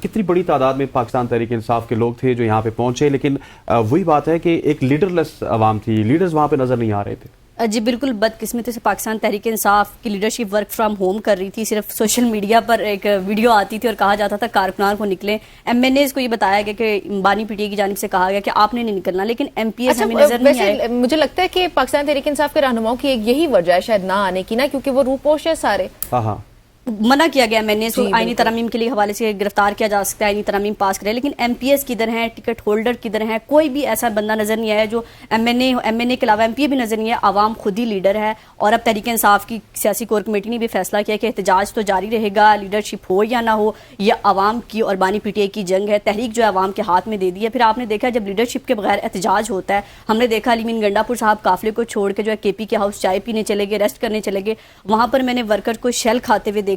कितनी बड़ी तादाद में पाकिस्तान तहरीक इंसाफ के लोग थे जो यहाँ पे पहुंचे, लेकिन वही बात है कि एक लीडरलेस आवाम थी, लीडर्स वहां पे नजर नहीं आ रहे थे। जी बिल्कुल, बदकिस्मती से पाकिस्तान तहरीक इंसाफ की लीडरशिप वर्क फ्रॉम होम कर रही थी। सिर्फ सोशल मीडिया पर एक वीडियो आती थी और कहा जाता था कारकुनान को निकले। MNAs को ये बताया गया कि बानी पीटीआई की जानिब से कहा गया कि आपने नहीं निकलना, लेकिन MPs हमें नजर नहीं आए। मुझे लगता है कि पाकिस्तान तहरीक इंसाफ के रहनुमाओं की यही वजह है शायद ना आने की ना, क्योंकि वो रूपोश है सारे। हाँ, मना किया गया MNAs को आईनी तरमीम के लिए हवाले से गिरफ्तार किया जा सकता है, आईनी तरमीम पास करे, लेकिन MPs किधर हैं, टिकट होल्डर किधर हैं, कोई भी ऐसा बंदा नजर नहीं आया जो MNA के अलावा MPA भी नजर नहीं है। आवाम खुद ही लीडर है, और अब तहरीक इंसाफ की सियासी कोर कमेटी ने भी फैसला किया कि एहतजाज तो जारी रहेगा, लीडरशिप हो या ना हो, यह आवाम की और बानी पीटीआई की जंग है। तहरीक जो है आवाम के हाथ में दे दी है। फिर आपने देखा जब लीडरशिप के बगैर एहतजाज होता है, हमने देखा अलीमीन गंडापुर साहब काफिले को छोड़ के जो है KP के हाउस चाय पीने चले गए, रेस्ट करने चले गए। वहां पर मैंने वर्कर को शेल खाते हुए देखा,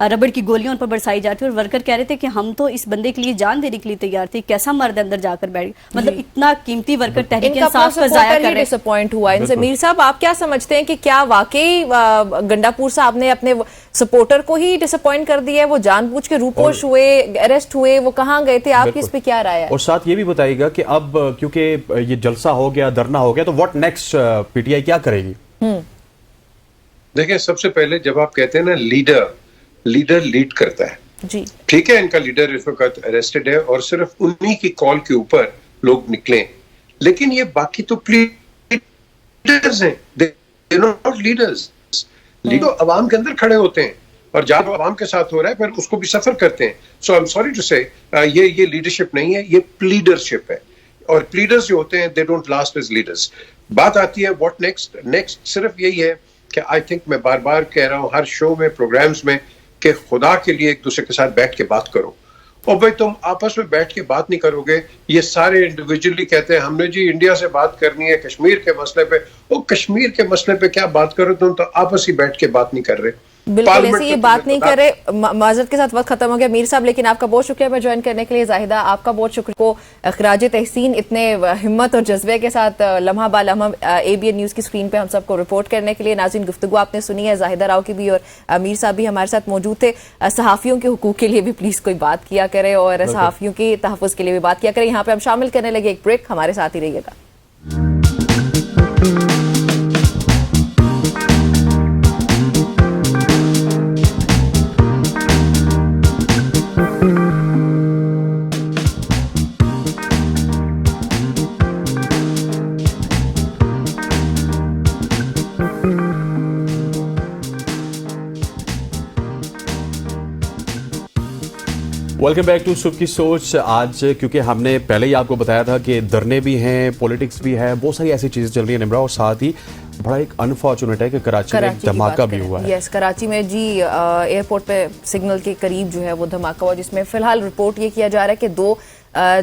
रबड़ की गोलियां उन पर बरसाई जाती, और वर्कर कह रहे थे कि हम तो इस बंदे के लिए जान देने के लिए तैयार थे, कैसा मर्द अंदर जाकर बैठ, मतलब इतना कीमती वर्कर तहरीक इंसाफ का जाया कर रहे। डिसअपॉइंट हुआ इनसे। मीर साहब, आप क्या समझते हैं कि क्या वाकई गंडापुर साहब ने अपने सपोर्टर को ही डिसअपॉइंट कर दिया है? वो जानबूझ के रूपोश हुए, अरेस्ट हुए, वो कहाँ गए थे? आपकी इस पे क्या राय है? और साथ ये भी बताइएगा कि अब क्योंकि ये जलसा हो गया, धरना हो गया, तो व्हाट नेक्स्ट, पीटीआई क्या करेगी? देखिए, सबसे पहले जब आप कहते हैं ना लीडर लीड करता है जी, ठीक है, इनका लीडर इस वक्त अरेस्टेड है और सिर्फ उन्हीं की कॉल के ऊपर लोग निकले, लेकिन ये बाकी तो लीडर्स हैं, they are not leaders. Leader अवाम के अंदर खड़े होते हैं, और जब अवाम के साथ हो रहा है फिर उसको भी सफर करते हैं। सो आई एम सॉरी टू से, ये लीडरशिप नहीं है, ये प्लीडरशिप है, और प्लीडर्स जो होते हैं they don't last as leaders. बात आती है व्हाट नेक्स्ट सिर्फ यही है कि आई थिंक मैं बार बार कह रहा हूं हर शो में, प्रोग्राम्स में, कि खुदा के लिए एक दूसरे के साथ बैठ के बात करो। और भाई तुम आपस में बैठ के बात नहीं करोगे, ये सारे इंडिविजुअली कहते हैं हमने जी इंडिया से बात करनी है कश्मीर के मसले पे। वो कश्मीर के मसले पे क्या बात करो, तुम तो आपस ही बैठ के बात नहीं कर रहे। बिल्कुल ऐसे ये बात नहीं कर रहे। माजरत के साथ वक्त खत्म हो गया मीर साहब, लेकिन आपका बहुत शुक्रिया मैं ज्वाइन करने के लिए। जाहिदा, आपका बहुत शुक्रिया को खराज तहसीन इतने हिम्मत और जज्बे के साथ लम्हा बा लम्हा ABN न्यूज़ की स्क्रीन पे हम सबको रिपोर्ट करने के लिए। नाज़रीन, गुफ्तगू आपने सुनी है जाहिदा राव की भी, और मीर साहब भी हमारे साथ मौजूद थे। सहाफ़ियों के हुकूक के लिए भी प्लीज़ कोई बात किया करे, और सहाफ़ियों की तहफ़्फ़ुज़ के लिए भी बात किया करें। यहाँ पे हम शामिल करने लगे एक ब्रेक, हमारे साथ ही रहिएगा। Welcome back to Subah ki सोच। आज क्योंकि हमने पहले ही आपको बताया था कि धरने भी हैं, पॉलिटिक्स भी है, बहुत सारी ऐसी चीजें चल रही है निम्रा, और साथ ही बड़ा एक अनफॉर्चुनेट है कि कराची में धमाका भी हुआ है। यस, कराची में जी एयरपोर्ट पे सिग्नल के करीब जो है वो धमाका हुआ, जिसमें फिलहाल रिपोर्ट ये किया जा रहा है कि 2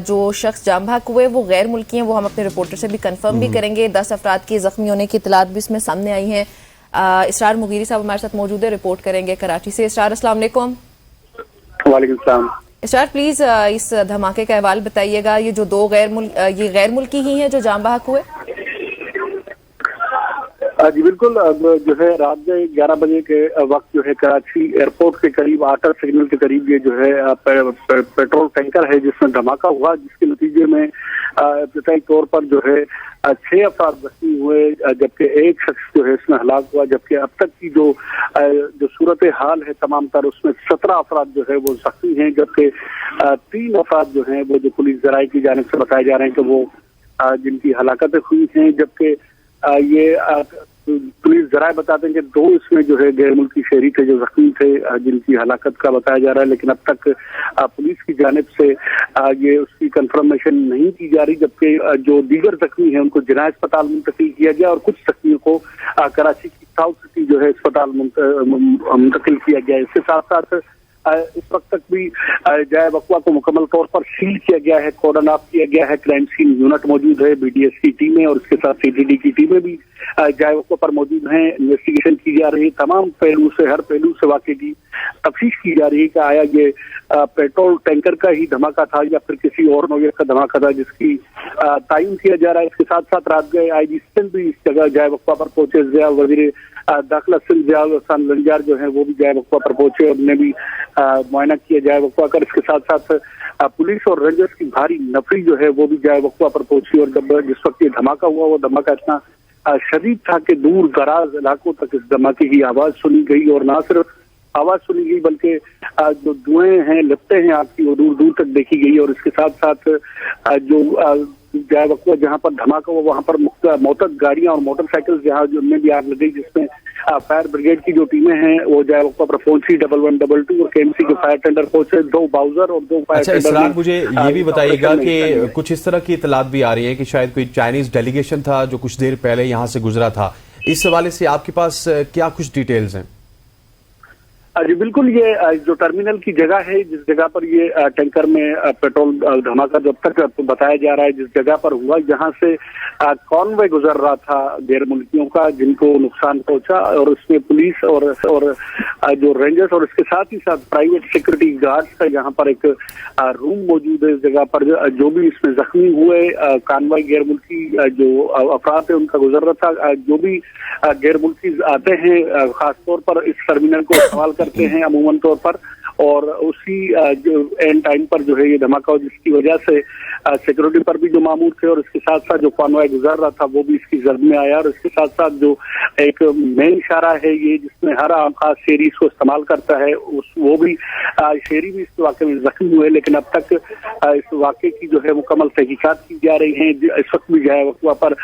जो शख्स जाम बहक हुए वो गैर मुल्की हैं। वो हम अपने रिपोर्टर से भी कंफर्म भी करेंगे। 10 अफराद के जख्मी होने की इतलात भी इसमें सामने आई हैं। इसरार मुगीरी साहब हमारे साथ मौजूद है, रिपोर्ट करेंगे कराची से। इसरार, अस्सलाम वालेकुम। वालेकुम सलाम। इसरार, प्लीज इस धमाके का अहवाल बताइएगा। ये जो 2 गैर मुल्की ही हैं जो जाम बहक हुए? जी बिल्कुल। अब जो है रात में 11 बजे के वक्त जो है कराची एयरपोर्ट के करीब आटर सिग्नल के करीब ये जो है पेट्रोल टैंकर है जिसमें धमाका हुआ, जिसके नतीजे में इब्तदाई तौर पर जो है 6 अफराद जख्मी हुए, जबकि एक शख्स जो है इसमें हलाक हुआ। जबकि अब तक की जो सूरत हाल है तमाम तर, उसमें 17 अफराद जो है वो जख्मी हैं, जबकि 3 अफराद जो है वो जो पुलिस जराये की जानिब से बताए जा रहे हैं कि वो जिनकी हलाकतें हुई हैं। जबकि ये पुलिस जराये बताते हैं कि 2 इसमें जो है गैर मुल्की शहरी थे जो जख्मी थे, जिनकी हलाकत का बताया जा रहा है, लेकिन अब तक पुलिस की जानिब से ये उसकी कंफर्मेशन नहीं की जा रही। जबकि जो दीगर जख्मी हैं उनको जिना अस्पताल मुंतकिल किया गया और कुछ जख्मियों को कराची की साउथ सिटी जो है अस्पताल मुंतकिल किया गया। इसके साथ साथ इस वक्त तक भी जाए वकवा को मुकम्मल तौर पर सील किया गया है, कॉर्डन ऑफ किया गया है। क्राइम सीन यूनिट मौजूद है, BDS की टीमें और इसके साथ CTD की टीमें भी जाए वकवा पर मौजूद हैं। इन्वेस्टिगेशन की जा रही है, तमाम पहलू से हर पहलू से वाकई की तफ्तीश की जा रही है कि आया ये पेट्रोल टैंकर का ही धमाका था या फिर किसी और नौयत का धमाका था, जिसकी तायीन किया जा रहा है। इसके साथ साथ रात गए IG सिंध भी इस जगह जाए वकवा पर पहुंचे। ज़िया वज़ीर दाखिला सिंध ज़िया हसन लंजार जो है वो भी जाए वकवा पर पहुंचे और उन्हें भी मुआयना किया जाए वकवा कर। इसके साथ साथ पुलिस और रेंजर्स की भारी नफरी जो है वो भी जाए वकवा पर पहुंची। और जब जिस वक्त ये धमाका हुआ वो धमाका इतना शदीद था कि दूर दराज इलाकों तक इस धमाके की आवाज सुनी गई, और ना सिर्फ आवाज सुनी गई बल्कि जो धुएं हैं, लपटें हैं आपकी, वो दूर दूर तक देखी गई। और इसके साथ साथ जो जाए वक्त जहाँ पर धमाका हुआ वहाँ पर मोटर गाड़ियां और मोटरसाइकिल जहाँ उनमें भी आग लग गई, जिसमें फायर ब्रिगेड की जो टीमें हैं वो जाए वक्त पर पहुंची। 1112 और KMC के फायर टेंडर पहुंचे, 2 बाउजर और 2 फायर टेंडर। इसरार, मुझे ये भी बताइएगा कि कुछ इस तरह की इतलात भी आ रही है कि शायद कोई चाइनीज डेलीगेशन था जो कुछ देर पहले यहाँ से गुजरा था। इस हवाले से आपके पास क्या कुछ डिटेल्स हैं? जी बिल्कुल। ये जो टर्मिनल की जगह है जिस जगह पर ये टैंकर में पेट्रोल धमाका जब तक बताया जा रहा है जिस जगह पर हुआ, जहां से कॉन्वॉय गुजर रहा था गैर मुल्कियों का जिनको नुकसान पहुंचा, और उसमें पुलिस और जो रेंजर्स और इसके साथ ही साथ प्राइवेट सिक्योरिटी गार्ड्स का यहाँ पर एक रूम मौजूद है। इस जगह पर जो भी इसमें जख्मी हुए कॉन्वॉय गैर मुल्की जो अफराद है उनका गुजर रहा था। जो भी गैर मुल्की आते हैं खासतौर पर इस टर्मिनल को इस्तेमाल करते हैं अमूमन तौर पर, और उसी जो एंड टाइम पर जो है ये धमाका हो, जिसकी वजह से सिक्योरिटी पर भी जो मामूर थे और इसके साथ साथ जो कॉन्वॉय गुजर रहा था वो भी इसकी जद में आया। और इसके साथ साथ जो एक मेन इशारा है ये जिसमें हर आम खास शहरी इसको इस्तेमाल करता है, वो भी शहरी भी इस वाक़े में जख्मी हुए। लेकिन अब तक इस वाक़े की जो है मुकम्मल तहकीकात की जा रही है। इस वक्त भी जाए वक्त पर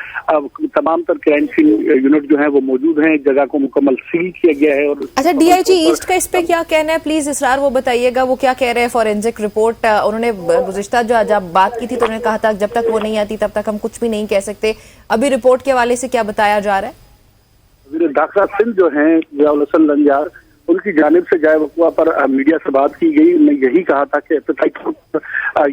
तमाम तर क्राइम सीन यूनिट जो है वो मौजूद हैं, जगह को मुकम्मल सील किया गया है। और अच्छा, DIG ईस्ट का इस पे क्या कहना है? प्लीज इसरार वो बताइएगा, वो क्या कह रहे हैं? फॉरेंसिक रिपोर्ट उन्होंने गुज़िश्ता जब बात की थी तो उन्होंने कहा था जब तक वो नहीं आती तब तक हम कुछ भी नहीं कह सकते। अभी रिपोर्ट के हवाले से क्या बताया जा रहा है? दाखिला सिंध जो है ज़िया हसन लंजार, उनकी जानिब से जाए वकवा पर मीडिया से बात की गई। उन्होंने यही कहा था कि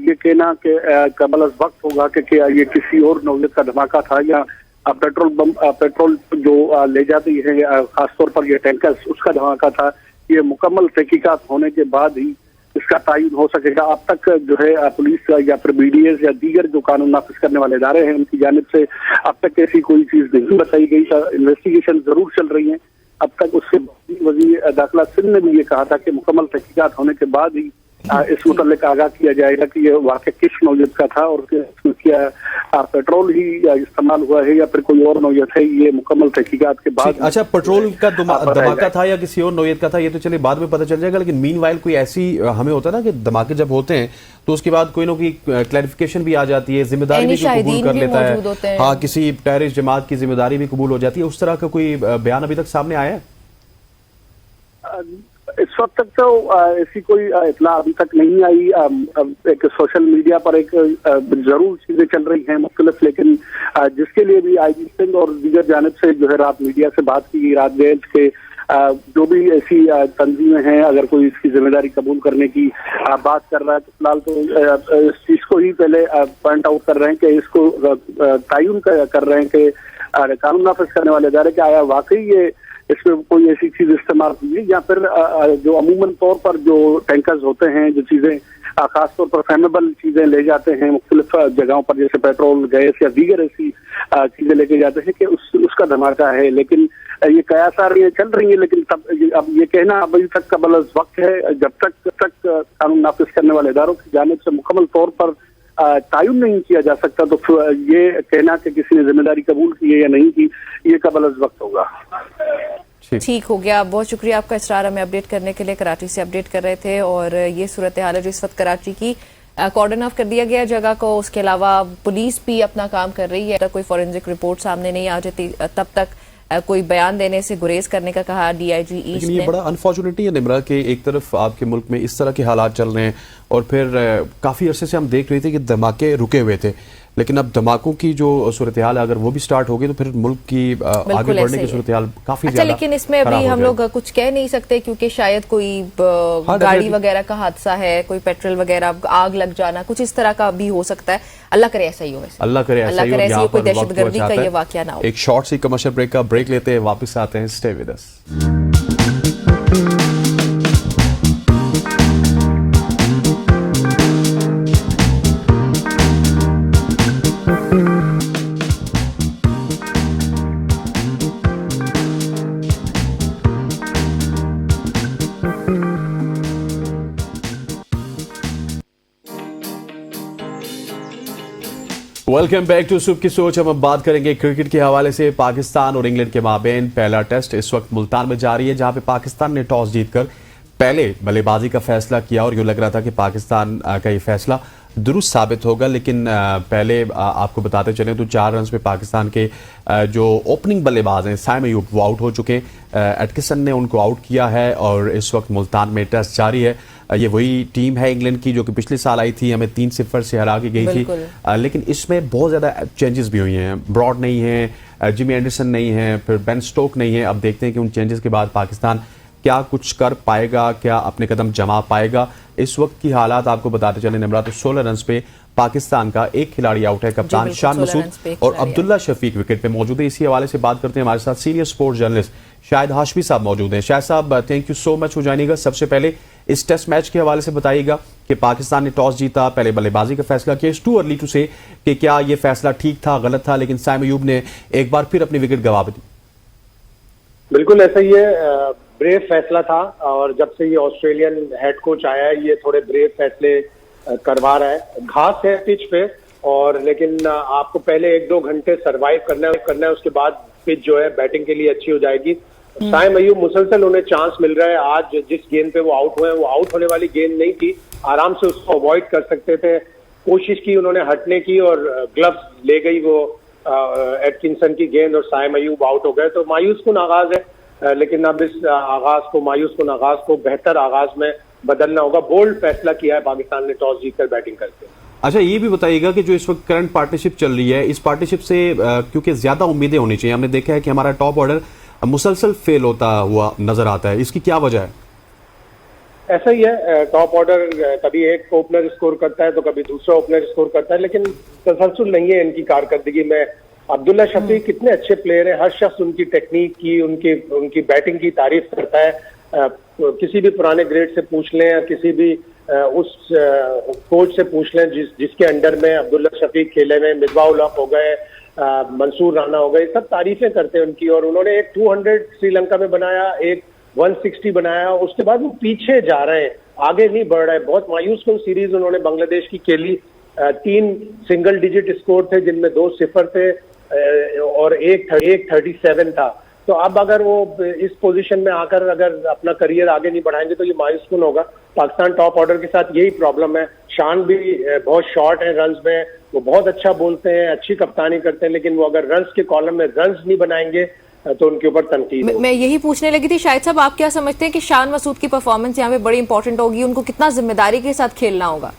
ये कहना कि कबल वक्त होगा कि ये किसी और नौयत का धमाका था या पेट्रोल जो ले जाती है खासतौर पर ये टैंकर उसका धमाका था, ये मुकम्मल तहकीकात होने के बाद ही इसका तायुन हो सकेगा। अब तक जो है पुलिस या फिर BDS या दीगर जो कानून नाफिज करने वाले इदारे हैं उनकी जानिब से अब तक ऐसी कोई चीज नहीं बताई गई। इन्वेस्टिगेशन जरूर चल रही है अब तक। उससे वज़ीर दाखिला सिंध ने भी ये कहा था कि मुकम्मल तहकीकात होने के बाद ही इस मुतल्लिक आगाह किया जाएगा कि ये वाक़ई किस नौयत का था और क्या पेट्रोल ही इस्तेमाल हुआ है या फिर कोई और नौयत है, ये मुकम्मल तहकीकात के बाद। अच्छा, पेट्रोल का धमाका था या किसी और नौयत का था ये तो चलिए बाद में पता चल जाएगा, लेकिन मीनवाइल कोई ऐसी हमें होता है ना कि धमाके जब होते हैं तो उसके बाद कोई ना कोई क्लैरिफिकेशन भी आ जाती है, जिम्मेदारी भी कबूल कर लेता है, हाँ किसी टेररिस्ट जमात की जिम्मेदारी भी कबूल हो जाती है। उस तरह का कोई बयान अभी तक सामने आया है? इस वक्त तक तो ऐसी कोई इतला अभी तक नहीं आई। एक सोशल मीडिया पर एक जरूर चीजें चल रही हैं मुख्तलिफ, लेकिन जिसके लिए भी IG सिंध और दीगर जानिब से जो है रात मीडिया से बात की गई, रात गए के जो भी ऐसी तंजीमें हैं अगर कोई इसकी जिम्मेदारी कबूल करने की बात कर रहा है तो फिलहाल तो इस चीज को ही पहले पॉइंट आउट कर रहे हैं कि इसको तायुन कर रहे हैं कि कानून नाफिज करने वाले इदारे के आया वाकई ये इसमें कोई ऐसी चीज इस्तेमाल की, या फिर जो अमूमन तौर पर जो टैंकर्स होते हैं, जो चीजें खासतौर पर फ्लेमेबल चीजें ले जाते हैं मुख्तलिफ जगहों पर, जैसे पेट्रोल, गैस या दीगर ऐसी चीजें लेके जाते हैं कि उसका धमाका है। लेकिन ये कयास चल रही है, लेकिन अब ये कहना अभी तक का बलस वक्त है। जब तक कानून नाफिज करने वाले इदारों की जानिब से मुकम्मल तौर पर तयन नहीं किया जा सकता, तो ये कहना कि किसी ने जिम्मेदारी कबूल की है या नहीं की, ये का बलस वक्त होगा। ठीक हो गया, बहुत शुक्रिया आपका इसरार हमें अपडेट करने के लिए। कराची से अपडेट कर रहे थे और ये सूरत हाल है जो इस वक्त कराची की। कॉर्डन ऑफ कर दिया गया जगह को, उसके अलावा पुलिस भी अपना काम कर रही है। कोई फॉरेंसिक रिपोर्ट सामने नहीं आ जाती तब तक कोई बयान देने से गुरेज करने का कहा डीआईजी ईस्ट ने। ये बड़ा अनफॉर्चुनेटली है निमरा कि एक तरफ आपके मुल्क में इस तरह के हालात चल रहे हैं और फिर काफ़ी अरसे से हम देख रहे थे कि धमाके रुके हुए थे, लेकिन अब धमाकों की जो सूरत हाल है अगर वो भी स्टार्ट होगी तो फिर मुल्क की आगे बढ़ने की सूरत हाल काफी अच्छा, लेकिन इसमें अभी हम लोग कुछ कह नहीं सकते क्योंकि शायद कोई गाड़ी वगैरह का हादसा है, कोई पेट्रोल वगैरह आग लग जाना, कुछ इस तरह का भी हो सकता है। अल्लाह करे ऐसा ही हो, अल्लाह करे ऐसा ही हो, कोई दहशतगर्दी का ये वाकया ना हो। एक शॉर्ट सी कमर्शियल ब्रेक का ब्रेक लेते हैं, वापस आते हैं। Stay with us. Welcome back to Subah ki सोच। हम अब बात करेंगे क्रिकेट के हवाले से। पाकिस्तान और इंग्लैंड के माबेन पहला टेस्ट इस वक्त मुल्तान में जारी है, जहां पे पाकिस्तान ने टॉस जीतकर पहले बल्लेबाजी का फैसला किया और यूं लग रहा था कि पाकिस्तान का ये फैसला दुरुस्त साबित होगा। लेकिन पहले आपको बताते चलें तो 4 रन पे पाकिस्तान के जो ओपनिंग बल्लेबाज हैं साइम अयूब वो आउट हो चुके। एटकिंसन ने उनको आउट किया है और इस वक्त मुल्तान में टेस्ट जारी है। ये वही टीम है इंग्लैंड की जो कि पिछले साल आई थी, हमें 3-0 से हरा के गई थी। लेकिन इसमें बहुत ज़्यादा चेंजेस भी हुई हैं। ब्रॉड नहीं है, जिमी एंडरसन नहीं है, फिर बेन स्टोक नहीं है। अब देखते हैं कि उन चेंजेस के बाद पाकिस्तान क्या कुछ कर पाएगा, क्या अपने कदम जमा पाएगा। इस वक्त की हालात आपको बताते चले निमरा, तो 16 रन पे पाकिस्तान का एक खिलाड़ी आउट है, कप्तान शान मसूद, और अब्दुल्ला शफीक विकेट पे मौजूद है। इसी हवाले से बात करते हैं, हमारे साथ senior sports journalist Shahid Hashmi साहब मौजूद हैं। शाहिद साहब, थैंक यू सो मच हो जाएगा। सबसे पहले इस टेस्ट मैच के हवाले से बताइएगा कि पाकिस्तान ने टॉस जीता, पहले बल्लेबाजी का फैसला किया। इट्स टू अर्ली टू से कि क्या ये फैसला ठीक था, गलत था, लेकिन साइम अयूब ने एक बार फिर अपनी विकेट गंवा दी। बिल्कुल ऐसा ही है, ब्रेव फैसला था और जब से ये ऑस्ट्रेलियन हेड कोच आया है ये थोड़े ब्रेव फैसले करवा रहा है। घास है पिच पे, और लेकिन आपको पहले 1-2 घंटे सरवाइव करना है, उसके बाद पिच जो है बैटिंग के लिए अच्छी हो जाएगी। साइम अयूब मुसलसल उन्हें चांस मिल रहा है। आज जिस गेंद पे वो आउट हुए वो आउट होने वाली गेंद नहीं थी, आराम से उसको अवॉइड कर सकते थे। कोशिश की उन्होंने हटने की और ग्लव्स ले गई वो एटकिंसन की गेंद और साइम अयूब आउट हो गए। तो मायूस कुन आगाज है, लेकिन अब इस मायूस कुन आगाज को बेहतर आगाज में बदलना होगा। बोल्ड फैसला किया है पाकिस्तान ने टॉस जीतकर बैटिंग करके। अच्छा, ये भी बताइएगा कि जो इस वक्त करंट पार्टनरशिप चल रही है, इस पार्टनरशिप से क्योंकि ज्यादा उम्मीदें होनी चाहिए। हमने देखा है कि हमारा टॉप ऑर्डर मुसलसल फेल होता हुआ नजर आता है, इसकी क्या वजह है? ऐसा ही है, टॉप ऑर्डर कभी एक ओपनर स्कोर करता है तो कभी दूसरा ओपनर स्कोर करता है, लेकिन तसलसल नहीं है इनकी कारकर्दगी में। अब्दुल्ला शफीक कितने अच्छे प्लेयर हैं, हर शख्स उनकी टेक्निक की, उनकी बैटिंग की तारीफ करता है। किसी भी पुराने ग्रेड से पूछ लें या किसी भी उस कोच से पूछ लें जिसके अंडर में अब्दुल्ला शफीक खेले में, मिसबाह उल हक हो गए, मंसूर राना हो गए, सब तारीफें करते हैं उनकी। और उन्होंने एक 200 श्रीलंका में बनाया, एक 160 बनाया, उसके बाद वो पीछे जा रहे हैं, आगे नहीं बढ़ रहे हैं। बहुत मायूस कुन सीरीज उन्होंने बांग्लादेश की खेली। 3 सिंगल डिजिट स्कोर थे जिनमें 2 0 थे और एक 37 था। तो अब अगर वो इस पोजीशन में आकर अगर अपना करियर आगे नहीं बढ़ाएंगे तो ये मायूस कुन होगा। पाकिस्तान टॉप ऑर्डर के साथ यही प्रॉब्लम है। शान भी बहुत शॉर्ट है रन्स में, वो बहुत अच्छा बोलते हैं, अच्छी कप्तानी करते हैं, लेकिन वो अगर रन्स के कॉलम में रन्स नहीं बनाएंगे तो उनके ऊपर तनकीद होगी। मैं यही पूछने लगी थी शाहिद साहब, आप क्या समझते हैं कि शान मसूद की परफॉर्मेंस यहाँ पे बड़ी इंपॉर्टेंट होगी? उनको कितना जिम्मेदारी के साथ खेलना होगा?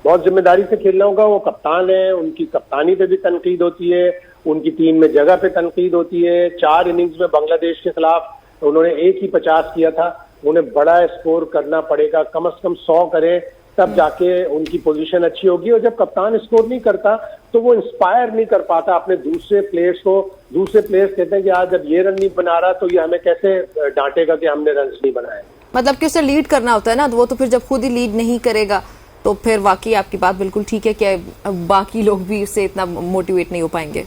बहुत जिम्मेदारी से खेलना होगा। वो कप्तान है, उनकी कप्तानी पे भी तनकीद होती है, उनकी टीम में जगह पे तनकीद होती है। 4 इनिंग्स में बांग्लादेश के खिलाफ उन्होंने 1 ही 50 किया था। उन्हें बड़ा स्कोर करना पड़ेगा, कम से कम 100 करें तब जाके उनकी पोजीशन अच्छी होगी। और जब कप्तान स्कोर नहीं करता तो वो इंस्पायर नहीं कर पाता अपने दूसरे प्लेयर्स को। दूसरे प्लेयर्स कहते हैं कि आज जब ये रन नहीं बना रहा तो ये हमें कैसे डांटेगा कि हमने रन नहीं बनाए। मतलब कि उसे लीड करना होता है ना, वो तो फिर जब खुद ही लीड नहीं करेगा तो फिर वाकई आपकी बात बिल्कुल ठीक है कि बाकी लोग भी उससे इतना मोटिवेट नहीं हो पाएंगे।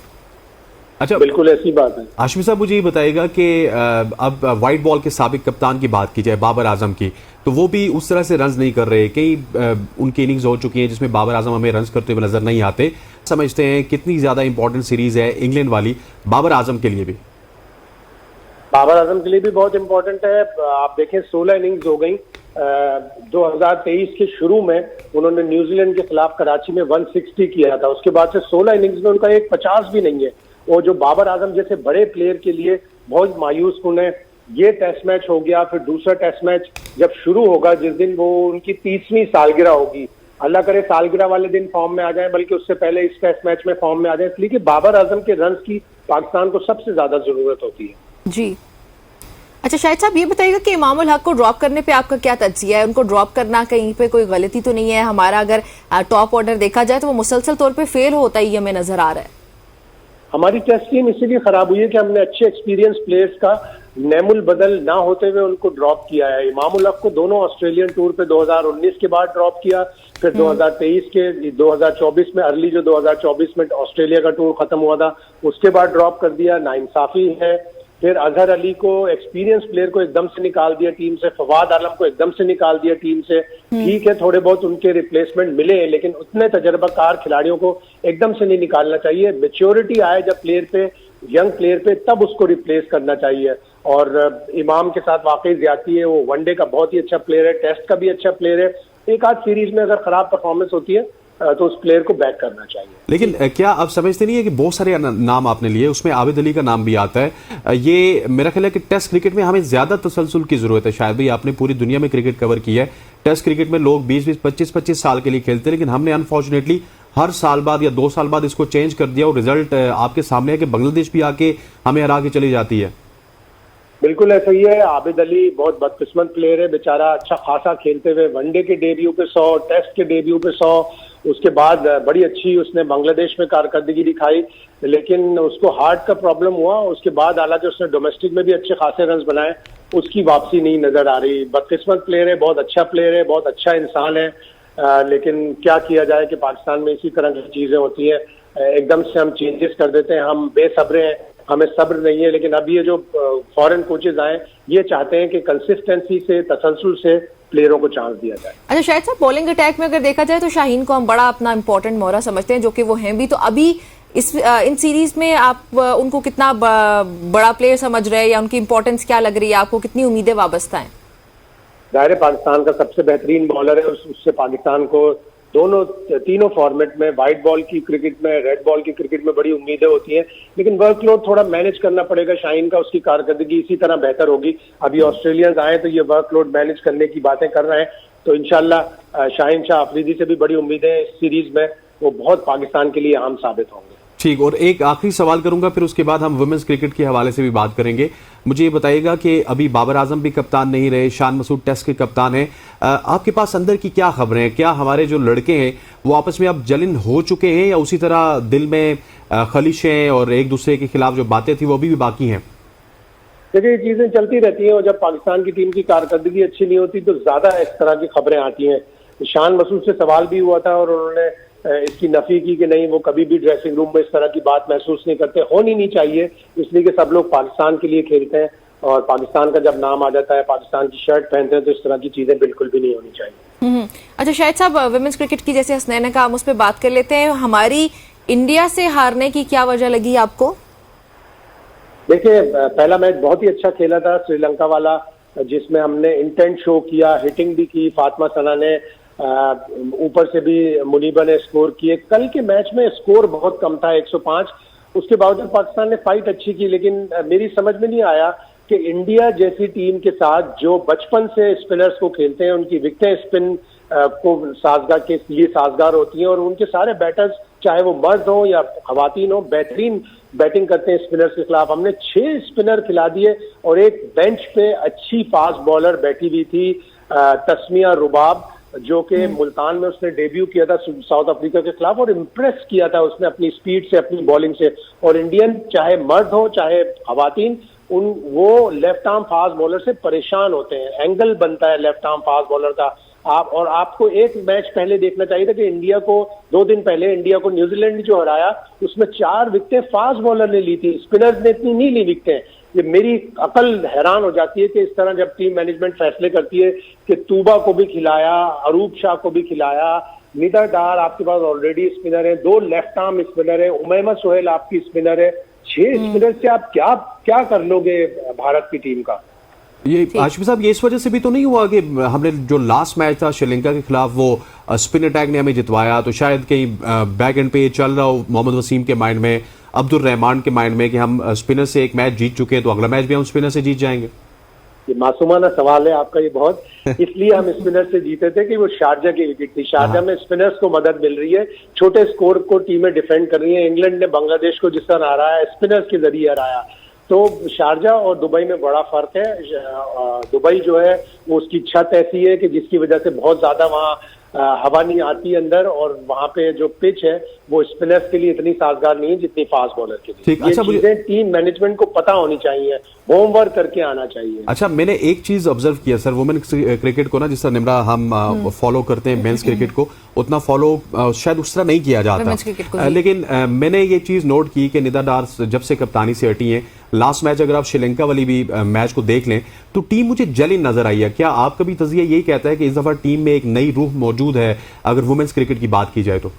अच्छा, बिल्कुल ऐसी बात है। हाशमी साहब मुझे ये बताइएगा कि अब व्हाइट बॉल के साबिक कप्तान की बात की जाए, बाबर आजम की, तो वो भी उस तरह से रन्स नहीं कर रहे। कई उनकी इनिंग्स हो चुकी हैं जिसमें बाबर आजम हमें रन्स करते हुए नजर नहीं आते। समझते हैं कितनी ज्यादा इंपॉर्टेंट सीरीज है इंग्लैंड वाली बाबर आजम के लिए भी? बाबर आजम के लिए भी बहुत इंपॉर्टेंट है। आप देखें 16 इनिंग्स हो गई। 2023 के शुरू में उन्होंने न्यूजीलैंड के खिलाफ कराची में 160 किया था। उसके बाद से 16 इनिंग्स में उनका एक 50 भी नहीं है। और जो बाबर आजम जैसे बड़े प्लेयर के लिए बहुत मायूस कुन है। ये टेस्ट मैच हो गया, फिर दूसरा टेस्ट मैच जब शुरू होगा जिस दिन वो उनकी 30वीं सालगिरह होगी, अल्लाह करे सालगिरह वाले दिन फॉर्म में आ जाए, बल्कि उससे पहले इस टेस्ट मैच में फॉर्म में आ जाए, इसलिए कि बाबर आजम के रन की पाकिस्तान को सबसे ज्यादा जरूरत होती है। जी अच्छा शाहिद साहब, ये बताइएगा कि इमाम उल हक को ड्रॉप करने पे आपका क्या तज्जिया है? उनको ड्रॉप करना कहीं पे कोई गलती तो नहीं है? हमारा अगर टॉप ऑर्डर देखा जाए तो वो मुसलसल तौर पे फेल होता ही हमें नजर आ रहा है। हमारी टेस्ट टीम इसीलिए खराब हुई है कि हमने अच्छे एक्सपीरियंस प्लेयर्स का नेमुल बदल ना होते हुए उनको ड्रॉप किया है। इमाम उल हक को दोनों ऑस्ट्रेलियन टूर पे 2019 के बाद ड्रॉप किया, फिर 2023 के 2024 में अर्ली जो 2024 में ऑस्ट्रेलिया का टूर खत्म हुआ था उसके बाद ड्रॉप कर दिया। नाइंसाफी है। फिर अजहर अली को, एक्सपीरियंस प्लेयर को एकदम से निकाल दिया टीम से। फवाद आलम को एकदम से निकाल दिया टीम से। ठीक है, थोड़े बहुत उनके रिप्लेसमेंट मिले, लेकिन उतने तजर्बाकार खिलाड़ियों को एकदम से नहीं निकालना चाहिए। मैच्योरिटी आए जब प्लेयर पे, यंग प्लेयर पे, तब उसको रिप्लेस करना चाहिए। और इमाम के साथ वाकई ज्यादती है। वो वनडे का बहुत ही अच्छा प्लेयर है, टेस्ट का भी अच्छा प्लेयर है। एक आध सीरीज में अगर खराब परफॉर्मेंस होती है तो उस प्लेयर को बैक करना चाहिए। लेकिन क्या आप समझते नहीं है कि बहुत सारे नाम आपने लिए, उसमें आबिद अली का नाम भी आता है। ये मेरा ख्याल है कि टेस्ट क्रिकेट में हमें ज्यादा तसलसल की जरूरत है। शायद भी आपने पूरी दुनिया में क्रिकेट कवर किया है। टेस्ट क्रिकेट में लोग 20-20, 25-25 साल के लिए खेलते हैं, लेकिन हमने अनफॉर्चुनेटली हर साल बाद या 2 साल बाद इसको चेंज कर दिया और रिजल्ट आपके सामने है कि बांग्लादेश भी आके हमें हरा के चली जाती है। बिल्कुल ऐसा ही है। आबिद अली बहुत बदकिस्मत प्लेयर है बेचारा। अच्छा खासा खेलते हुए वनडे के डेब्यू पे 100, टेस्ट के डेब्यू पे 100, उसके बाद बड़ी अच्छी उसने बांग्लादेश में कारकर्दगी दिखाई, लेकिन उसको हार्ट का प्रॉब्लम हुआ। उसके बाद हालांकि उसने डोमेस्टिक में भी अच्छे खासे रन बनाए, उसकी वापसी नहीं नजर आ रही। बदकिस्मत प्लेयर है, बहुत अच्छा प्लेयर है, बहुत अच्छा इंसान है। लेकिन क्या किया जाए कि पाकिस्तान में इसी तरह की चीजें होती हैं। एकदम से हम चेंजेस कर देते हैं, हम बेसब्रे हैं, हमें सब्र नहीं है। लेकिन अब ये जो फॉरेन कोचेज आए ये चाहते हैं कि कंसिस्टेंसी से, तसलसल से प्लेयरों को चांस दिया जाए। अच्छा शायद साहब, बॉलिंग अटैक में अगर देखा जाए तो शाहीन को हम बड़ा अपना इंपॉर्टेंट मोहरा समझते हैं, जो कि वो हैं भी। तो अभी इन सीरीज में आप उनको कितना बड़ा प्लेयर समझ रहे हैं या उनकी इंपॉर्टेंस क्या लग रही है आपको? कितनी उम्मीदें वाबस्ता हैं? जाहिर है पाकिस्तान का सबसे बेहतरीन बॉलर है, उससे पाकिस्तान को तीनों फॉर्मेट में, व्हाइट बॉल की क्रिकेट में, रेड बॉल की क्रिकेट में बड़ी उम्मीदें होती हैं। लेकिन वर्कलोड थोड़ा मैनेज करना पड़ेगा शाहीन का। उसकी कारकर्दगी इसी तरह बेहतर होगी। अभी ऑस्ट्रेलियंस आए तो ये वर्कलोड मैनेज करने की बातें कर रहे हैं। तो इंशाल्लाह शाहीन शाह अफरीदी से भी बड़ी उम्मीदें हैं इस सीरीज में। वो बहुत पाकिस्तान के लिए अहम साबित होंगे। ठीक, और एक आखिरी सवाल करूंगा, फिर उसके बाद हम वुमेन्स क्रिकेट के हवाले से भी बात करेंगे। मुझे ये बताइएगा कि अभी बाबर आजम भी कप्तान नहीं रहे, शान मसूद टेस्ट के कप्तान हैं। आपके पास अंदर की क्या खबरें हैं? क्या हमारे जो लड़के हैं वो आपस में अब जलन हो चुके हैं या उसी तरह दिल में खलिशें और एक दूसरे के खिलाफ जो बातें थी वो अभी भी बाकी हैं? देखिए, ये चीजें चलती रहती हैं और जब पाकिस्तान की टीम की कारकर्दगी अच्छी नहीं होती तो ज्यादा इस तरह की खबरें आती हैं। शान मसूद से सवाल भी हुआ था और उन्होंने इसकी नफी की कि नहीं, वो कभी भी ड्रेसिंग रूम में इस तरह की बात महसूस नहीं करते, होनी नहीं चाहिए, इसलिए कि सब लोग पाकिस्तान के लिए खेलते हैं और पाकिस्तान का जब नाम आ जाता है, पाकिस्तान की शर्ट पहनते हैं, तो इस तरह की चीजें बिल्कुल भी नहीं होनी चाहिए। अच्छा शाहिद साहब, वुमेन्स क्रिकेट की जैसे हसनैन ने कहा, हम उस पर बात कर लेते हैं। हमारी इंडिया से हारने की क्या वजह लगी आपको? देखिए, पहला मैच बहुत ही अच्छा खेला था श्रीलंका वाला, जिसमें हमने इंटेंट शो किया, हिटिंग भी की, फातिमा सना ने ऊपर से भी मुनीबा ने स्कोर किए। कल के मैच में स्कोर बहुत कम था, 105। उसके बावजूद पाकिस्तान ने फाइट अच्छी की, लेकिन मेरी समझ में नहीं आया कि इंडिया जैसी टीम के साथ जो बचपन से स्पिनर्स को खेलते हैं, उनकी विकेटें स्पिन को साजगार के लिए साजगार होती हैं और उनके सारे बैटर्स, चाहे वो मर्द हो या खवातीन हो, बेहतरीन बैटिंग करते हैं स्पिनर्स के खिलाफ। हमने 6 स्पिनर खिला दिए और एक बेंच पे अच्छी फास्ट बॉलर बैठी हुई थी, तस्मिया रुबाब, जो कि मुल्तान में उसने डेब्यू किया था साउथ अफ्रीका के खिलाफ और इम्प्रेस किया था उसने अपनी स्पीड से, अपनी बॉलिंग से। और इंडियन चाहे मर्द हो चाहे खवातीन, वो लेफ्ट आर्म फास्ट बॉलर से परेशान होते हैं। एंगल बनता है लेफ्ट आर्म फास्ट बॉलर का। आपको एक मैच पहले देखना चाहिए था कि इंडिया को 2 दिन पहले इंडिया को न्यूजीलैंड ने जो हराया उसमें 4 विकेटें फास्ट बॉलर ने ली थी, स्पिनर्स ने इतनी नहीं ली विकेटें। ये मेरी अकल हैरान हो जाती है कि इस तरह जब टीम मैनेजमेंट फैसले करती है कि तूबा को भी खिलाया, अरूप शाह को भी खिलाया, निदा डार आपके पास ऑलरेडी स्पिनर है, 2 लेफ्ट आर्म स्पिनर है, उमैमा सोहेल आपकी स्पिनर है, 6 स्पिनर से आप क्या कर लोगे भारत की टीम का? ये आशिफ साहब, ये इस वजह से भी तो नहीं हुआ कि हमने जो लास्ट मैच था श्रीलंका के खिलाफ वो स्पिन अटैक ने हमें जितवाया, तो शायद कहीं बैक एंड पे चल रहा हो मोहम्मद वसीम के माइंड में, अब्दुल रहमान के माइंड में कि हम स्पिनर से एक मैच जीत चुके हैं तो अगला मैच भी हम स्पिनर से जीत जाएंगे। ये मासूमाना सवाल है आपका ये बहुत। इसलिए हम स्पिनर से जीते थे कि वो शारजा की विकेट थी। शारजा में स्पिनर्स को मदद मिल रही है, छोटे स्कोर को टीमें डिफेंड कर रही है। इंग्लैंड ने बांग्लादेश को जिस तरह हराया, स्पिनर्स के जरिए हराया। तो शारजा और दुबई में बड़ा फर्क है। दुबई जो है वो उसकी छत ऐसी है कि जिसकी वजह से बहुत ज्यादा वहाँ हवा नहीं आती अंदर, और वहाँ पे जो पिच है वो स्पिनर्स के लिए इतनी साजगार नहीं है जितनी फास्ट बॉलर के लिए। ये चीजें टीम मैनेजमेंट को पता होनी चाहिए, होमवर्क करके आना चाहिए। अच्छा, मैंने एक चीज ऑब्जर्व किया सर, वुमेन क्रिकेट को ना, जिस तरह निम्रा हम फॉलो करते हैं मेंस क्रिकेट को, उतना फॉलो शायद उस तरह नहीं किया जाता। लेकिन मैंने ये चीज नोट की कि निदा डार जब से कप्तानी से हटी है, लास्ट मैच अगर आप श्रीलंका वाली भी मैच को देख लें तो टीम मुझे जली नजर आई है। क्या आपका भी तज़किया यही कहता है कि इस दफा टीम में एक नई रूह मौजूद है अगर वुमेन्स क्रिकेट की बात की जाए तो?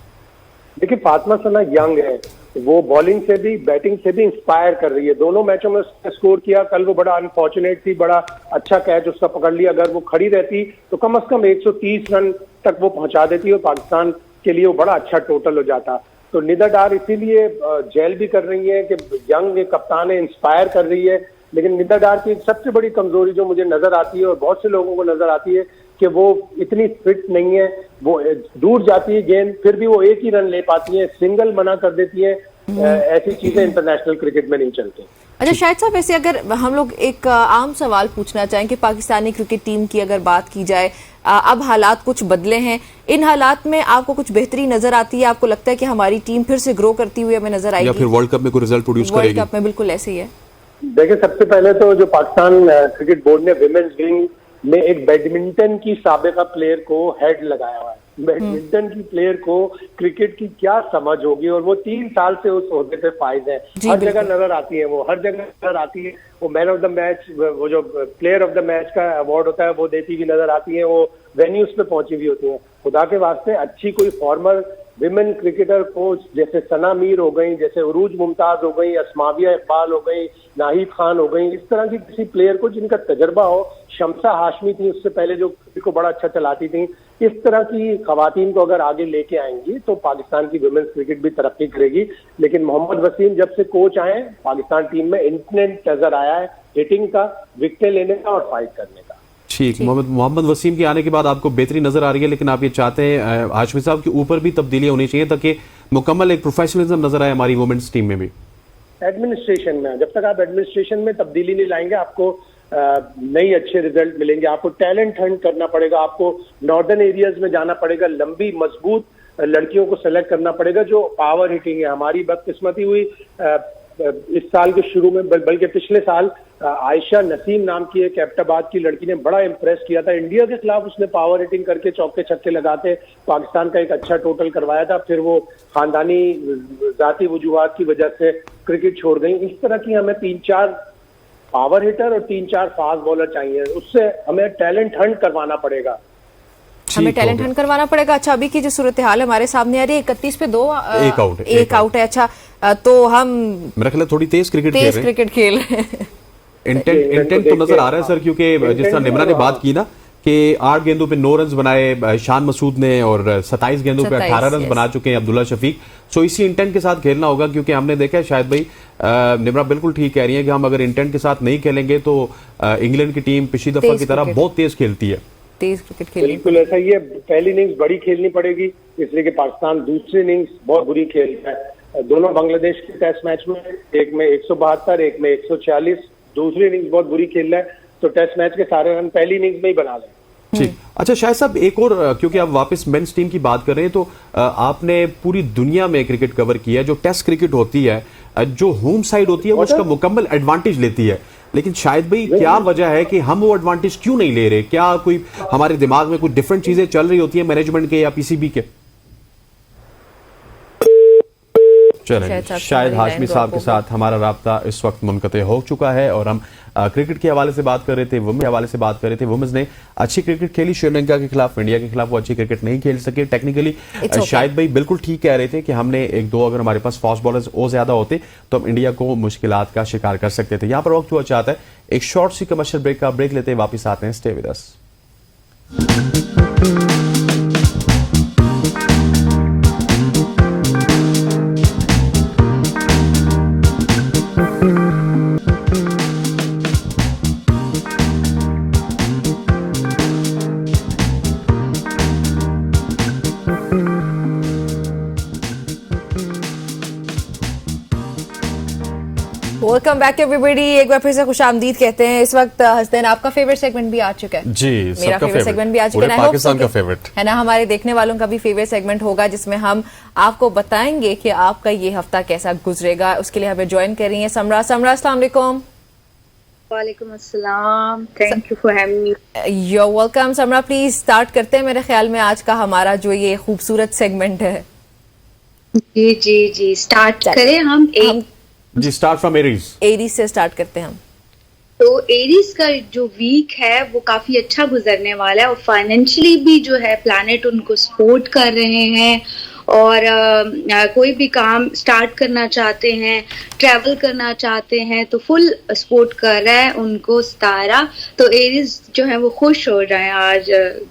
देखिए, फातिमा सना यंग है, वो बॉलिंग से भी बैटिंग से भी इंस्पायर कर रही है। दोनों मैचों में उसने स्कोर किया। कल वो बड़ा अनफॉर्चुनेट थी, बड़ा अच्छा कैच उसका पकड़ लिया। अगर वो खड़ी रहती तो कम से कम 130 रन तक वो पहुंचा देती और पाकिस्तान के लिए वो बड़ा अच्छा टोटल हो जाता। तो निदा डार इसीलिए जेल भी कर रही है कि यंग कप्तान है, इंस्पायर कर रही है। लेकिन निदा डार की सबसे बड़ी कमजोरी जो मुझे नजर आती है और बहुत से लोगों को नजर आती है कि वो इतनी फिट नहीं है। वो दूर जाती है गेंद, फिर भी वो एक ही रन ले पाती है, सिंगल मना कर देती है। ऐसी चीजें इंटरनेशनल क्रिकेट में नहीं चलती। अच्छा शाहिद साहब, वैसे अगर हम लोग एक आम सवाल पूछना चाहें कि पाकिस्तानी क्रिकेट टीम की अगर बात की जाए, अब हालात कुछ बदले हैं, इन हालात में आपको कुछ बेहतरी नजर आती है? आपको लगता है कि हमारी टीम फिर से ग्रो करती हुई हमें नजर आएगी, या फिर वर्ल्ड कप में कोई रिजल्ट प्रोड्यूस करेगी? वर्ल्ड कप में बिल्कुल ऐसे ही है। देखिए, सबसे पहले तो जो पाकिस्तान क्रिकेट बोर्ड ने विमेंस विंग में एक बैडमिंटन की साबिका प्लेयर को हेड लगाया हुआ है। बैडमिंटन की प्लेयर को क्रिकेट की क्या समझ होगी, और वो 3 साल से उस ओहदे पे फाइज है। हर जगह नजर आती है, वो हर जगह नजर आती है। वो मैन ऑफ द मैच, वो जो प्लेयर ऑफ द मैच का अवार्ड होता है वो देती भी नजर आती है। वो वेन्यूज पे पहुंची भी होती है। खुदा के वास्ते अच्छी कोई फॉर्मर विमेन क्रिकेटर कोच जैसे सना मीर हो गई, जैसे उरूज मुमताज हो गई, अस्माविया इकबाल हो गई, नाहिद खान हो गई, इस तरह की किसी प्लेयर को जिनका तजर्बा हो। शमसा हाशमी थी उससे पहले जो को बड़ा अच्छा चलाती थी। इस तरह की खवातीन को अगर आगे लेके आएंगी तो पाकिस्तान की विमेन्स क्रिकेट भी तरक्की करेगी। लेकिन मोहम्मद वसीम जब से कोच आए, पाकिस्तान टीम में इंटेंट नजर आया है हिटिंग का, विकेट लेने का और फाइट करने का। ठीक, मोहम्मद वसीम के आने के बाद आपको बेहतरी नजर आ रही है, लेकिन आप ये चाहते हैं हाशमी साहब के ऊपर भी तब्दीलियां होनी चाहिए ताकि मुकम्मल एक प्रोफेशनलिज्म नजर आए हमारी वुमेन्स टीम में भी? एडमिनिस्ट्रेशन में, जब तक आप एडमिनिस्ट्रेशन में तब्दीली नहीं लाएंगे, आपको नई अच्छे रिजल्ट मिलेंगे। आपको टैलेंट हंट करना पड़ेगा, आपको नॉर्दर्न एरियाज में जाना पड़ेगा, लंबी मजबूत लड़कियों को सेलेक्ट करना पड़ेगा जो पावर हिटिंग है। हमारी बदकिस्मती हुई इस साल के शुरू में, बल्कि पिछले साल आयशा नसीम नाम की एक एबटाबाद की लड़की ने बड़ा इंप्रेस किया था। इंडिया के खिलाफ उसने पावर हिटिंग करके चौके छक्के लगाते पाकिस्तान का एक अच्छा टोटल करवाया था। फिर वो खानदानी जाती वजूहात की वजह से क्रिकेट छोड़ गई। इस तरह की हमें 3-4 पावर हिटर और 3-4 फास्ट बॉलर चाहिए। उससे हमें टैलेंट हंट करवाना पड़ेगा। हमें टैलेंट हंट करवाना पड़ेगा। अच्छा, अभी की जो सूरत हाल हमारे सामने आ रही है, 31 पे 2 एक आउट है। अच्छा, तो हम मेरा ख्याल थोड़ी तेज क्रिकेट खेल रहे हैं। इंटेंट तो नजर आ रहा है सर, क्योंकि जिस तरह निम्रा ने बात की ना कि 8 गेंदों पे 9 रन बनाए शान मसूद ने और 27 गेंदों पे 18 रन बना चुके हैं अब्दुल्ला शफीक। सो इसी इंटेंट के साथ खेलना होगा, क्योंकि हमने देखा है शायद भाई निम्रा बिल्कुल ठीक कह रही है कि हम अगर इंटेंट के साथ नहीं खेलेंगे तो इंग्लैंड की टीम पिछली दफा की तरह बहुत तेज खेलती है। तेज क्रिकेट खेलनी, बिल्कुल ऐसा ही है। पहली इनिंग्स बड़ी खेलनी पड़ेगी, इसलिए कि पाकिस्तान दूसरी इनिंग्स बहुत बुरी खेल रहा है। दोनों बांग्लादेश के टेस्ट मैच में, एक में 172, एक में 146, दूसरी इनिंग्स बहुत बुरी खेल रहा है। तो टेस्ट मैच के सारे रन पहली इनिंग्स में ही बना लें। ठीक। अच्छा शायद साहब एक और, क्योंकि आप वापस मेंस टीम की बात कर रहे हैं, तो आपने पूरी दुनिया में क्रिकेट कवर किया है। जो टेस्ट क्रिकेट होती है, जो होम साइड होती है, वो उसका मुकम्मल एडवांटेज लेती है, लेकिन शायद भाई क्या वजह है कि हम वो एडवांटेज क्यों नहीं ले रहे? क्या कोई हमारे दिमाग में कोई डिफरेंट चीजें चल रही होती है मैनेजमेंट के या पीसीबी के? चलें, शायद हाशमी साहब के साथ हमारा राब्ता इस वक्त मुनक़ते हो चुका है और हम क्रिकेट के हवाले से बात कर रहे थे, वुमेन के हवाले से बात कर रहे थे। वुमेन्स ने अच्छी क्रिकेट खेली श्रीलंका के खिलाफ, इंडिया के खिलाफ वो अच्छी क्रिकेट नहीं खेल सके टेक्निकली। शायद भाई बिल्कुल ठीक कह रहे थे कि हमने एक दो, अगर हमारे पास फास्ट बॉलर्स और ज्यादा होते तो हम इंडिया को मुश्किलात का शिकार कर सकते थे। यहाँ पर वक्त हुआ चाहता है एक शॉर्ट सी कमर्शियल ब्रेक का, ब्रेक लेते वापिस आते हैं। Stay with us. Welcome back everybody. एक बार फिर से खुशामदीद कहते हैं। इस वक्त हसदैन आपका फेवरेट सेगमेंट भी आ चुका है जी, मेरा फेवरेट सेगमेंट भी आ चुका है, पाकिस्तान का फेवरेट है ना। हमारे देखने वालों का भी फेवरेट सेगमेंट होगा जिसमें हम आपको बताएंगे कि आपका ये हफ्ता कैसा गुजरेगा। उसके लिए हमें ज्वाइन कर रही है समरा। समरा, अस्सलाम वालेकुम। वालेकुम अस्सलाम, thank you for having me. You are welcome. Samra please start करते हैं मेरे ख्याल में आज का हमारा जो ये खूबसूरत सेगमेंट है। जी जी जी, स्टार्ट करें हम जी, स्टार्ट फ्रॉम एरीज। एरीज से स्टार्ट करते हैं हम। तो एरीज का जो वीक है वो काफी अच्छा गुजरने वाला है और फाइनेंशियली भी जो है प्लैनेट उनको सपोर्ट कर रहे हैं और कोई भी काम स्टार्ट करना चाहते हैं, ट्रैवल करना चाहते हैं तो फुल सपोर्ट कर रहा है उनको सितारा। तो एरीज जो है वो खुश हो रहे हैं आज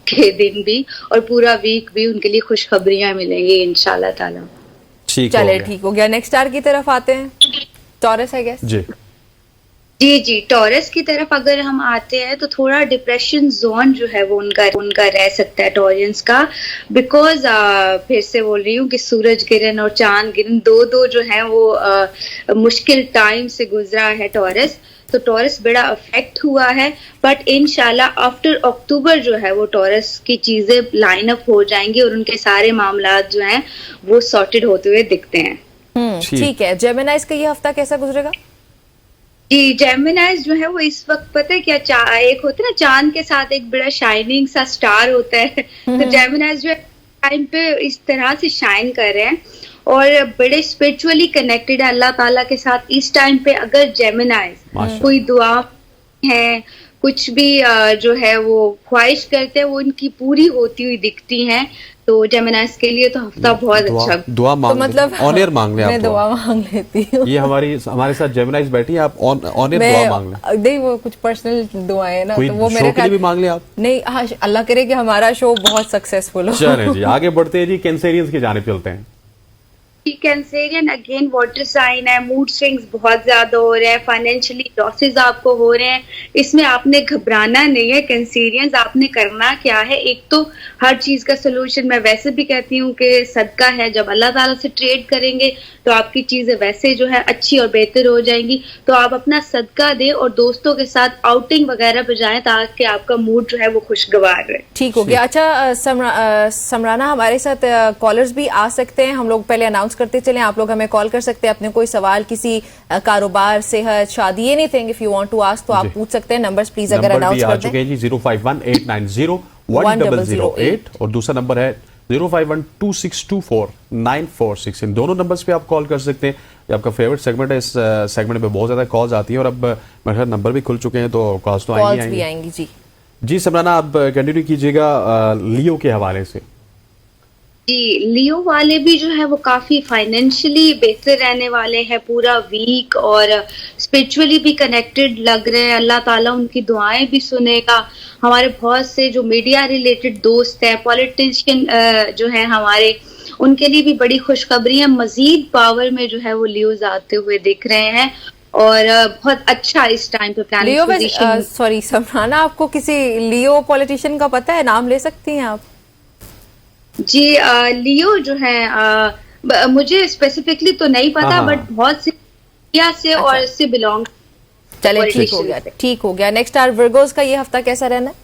के दिन भी और पूरा वीक भी उनके लिए खुशखबरियां मिलेंगी इंशाल्लाह ताला। चले, ठीक हो गया। नेक्स्ट स्टार की तरफ आते हैं, टॉरस है गेस। जी जी जी, टॉरस की तरफ अगर हम आते हैं तो थोड़ा डिप्रेशन जोन जो है वो उनका रह सकता है टॉरियंस का, बिकॉज फिर से बोल रही हूँ कि सूरज गिरन और चांद गिरन दो जो है वो मुश्किल टाइम से गुजरा है टॉरस। तो टॉरस बड़ा अफेक्ट हुआ है, बट इंशाल्लाह आफ्टर अक्टूबर जो है वो टॉरस की चीजें लाइन अप हो जाएंगी और उनके सारे मामला जो हैं वो सॉर्टेड होते हुए दिखते हैं। ठीक है। जेमिनाइज का ये हफ्ता कैसा गुजरेगा? जी, जेमिनाइज जो है वो इस वक्त पता है क्या, एक होता है ना चांद के साथ एक बड़ा शाइनिंग सा स्टार होता है, तो जेमिनाइज जो है टाइम पे इस तरह से शाइन कर रहे हैं और बड़े स्पिरिचुअली कनेक्टेड है अल्लाह ताला के साथ। इस टाइम पे अगर जेमिनाइज कोई दुआ है, कुछ भी जो है वो ख्वाहिश करते हैं वो उनकी पूरी होती हुई दिखती हैं। तो जेमिनाइज के लिए तो हफ्ता बहुत अच्छा। दुआ मांग, तो मतलब ऑनर मांग ले आप। मैं दुआ मांग लेती हूँ। ये हमारे साथ जेमिनाइज बैठी है, आप ऑनर दुआ मांग ले। नहीं, वो कुछ पर्सनल दुआएं ना, तो वो मेरे ख्याल भी मांग ले आप। नहीं, हाँ, अल्लाह करे कि हमारा शो बहुत सक्सेसफुल हो। चलें जी, आगे बढ़ते हैं जी, कैंसेरियंस की जानिब चलते हैं। कैंसेरियन अगेन वाटर साइन है, मूड स्विंग्स बहुत ज्यादा हो रहे हैं, फाइनेंशियली लॉसेस आपको हो रहे हैं। इसमें आपने घबराना नहीं है कैंसेरियंस। आपने करना क्या है, एक तो हर चीज का सोल्यूशन मैं वैसे भी कहती हूँ कि सदका है। जब अल्लाह ताला से ट्रेड करेंगे तो आपकी चीजें वैसे जो है अच्छी और बेहतर हो जाएंगी। तो आप अपना सदका दें और दोस्तों के साथ आउटिंग वगैरह पे जाएं ताकि आपका मूड जो है वो खुशगवार रहे। ठीक हो गया। अच्छा समराना, हमारे साथ कॉलर्स भी आ सकते हैं। हम लोग पहले अनाउंस करते चलें, आप लोग हमें कॉल कर सकते हैं अपने कोई सवाल, किसी कारोबार, सेहत, शादी, anything if you want to ask तो आप पूछ सकते हैं। नंबर्स प्लीज अगर अनाउंस कर दें। 0518901008 और दूसरा नंबर है 0512624946। इन दोनों नंबर्स पे आप कॉल कर सकते हैं। ये आपका फेवरेट सेगमेंट है। इस सेगमेंट में बहुत ज्यादा कॉल्स आती हैं और अब मेरे ख्याल नंबर भी खुल चुके हैं तो कॉल्स तो आएंगी। जी जी समराना, आप कंटिन्यू कीजिएगा लियो के हवाले से। जी, लियो वाले भी जो है वो काफी फाइनेंशियली बेहतर रहने वाले हैं पूरा वीक और स्पिरिचुअली भी कनेक्टेड लग रहे हैं। अल्लाह ताला उनकी दुआएं भी सुनेगा। हमारे बहुत से जो मीडिया रिलेटेड दोस्त हैं, पॉलिटिशियन जो हैं हमारे, उनके लिए भी बड़ी खुशखबरी है। मजीद पावर में जो है वो लियोज आते हुए दिख रहे हैं और बहुत अच्छा इस टाइम पे प्लानिंग पोजीशन। सॉरी समराना, आपको किसी लियो पॉलिटिशियन का पता है? नाम ले सकती हैं आप? जी, लियो जो है मुझे स्पेसिफिकली तो नहीं पता, बट बहुत से इंडिया से और इससे बिलोंग। चले, ठीक हो गया, ठीक हो गया। नेक्स्ट स्टार वर्गोस का ये हफ्ता कैसा रहना है?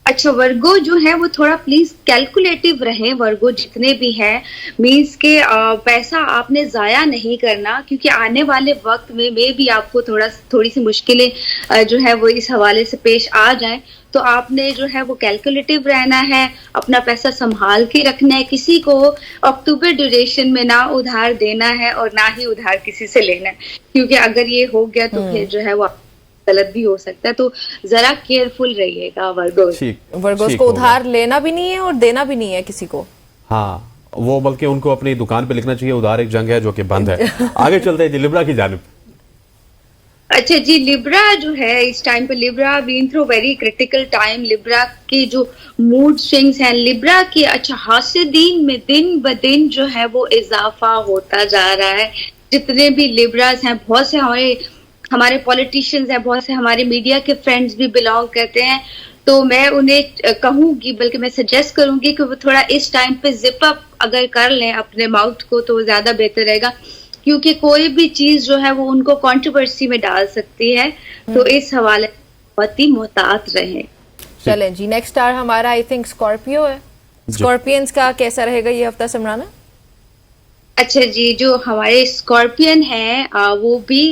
अच्छा, वर्गो जो है वो थोड़ा प्लीज कैलकुलेटिव रहे, वर्गो जितने भी हैं, मीन्स के पैसा आपने जाया नहीं करना, क्योंकि आने वाले वक्त में भी आपको थोड़ी सी मुश्किलें जो है वो इस हवाले से पेश आ जाए। तो आपने जो है वो कैलकुलेटिव रहना है, अपना पैसा संभाल के रखना है, किसी को अक्टूबर ड्यूरेशन में ना उधार देना है और ना ही उधार किसी से लेना है, क्योंकि अगर ये हो गया तो फिर जो है वो गलत भी हो सकता है। तो जरा केयरफुल रहिएगा वर्गोस। वर्गोस को उधार लेना भी नहीं है और देना भी नहीं है किसी को। हाँ, वो बल्कि उनको अपनी दुकान पे लिखना चाहिए उधार एक जंग है जो कि बंद है। आगे चलते हैं जी लिब्रा की जानिब। अच्छा जी, लिब्रा जो है इस टाइम पे Libra been through very critical time. Libra के जो मूड स्विंग्स हैं लिब्रा के, अच्छा हासिदीन में दिन ब दिन जो है वो इजाफा होता जा रहा है। जितने भी लिब्रास हैं, बहुत से हमारे पॉलिटिशियंस हैं, बहुत से हमारे मीडिया के फ्रेंड्स भी बिलोंग करते हैं, तो मैं उन्हें कहूंगी, बल्कि मैं सजेस्ट करूंगी कि वो थोड़ा इस टाइम पे जिप अप अगर कर लें अपने माउथ को तो ज्यादा बेहतर रहेगा, क्योंकि कोई भी चीज जो है वो उनको कंट्रोवर्सी में डाल सकती है। तो इस हवाले बहुत ही मोहतात रहे। चलें जी, नेक्स्ट स्टार हमारा आई थिंक स्कॉर्पियो है। स्कॉर्पियंस का कैसा रहेगा ये हफ्ता समराना? अच्छा जी, जो हमारे स्कॉर्पियन है वो भी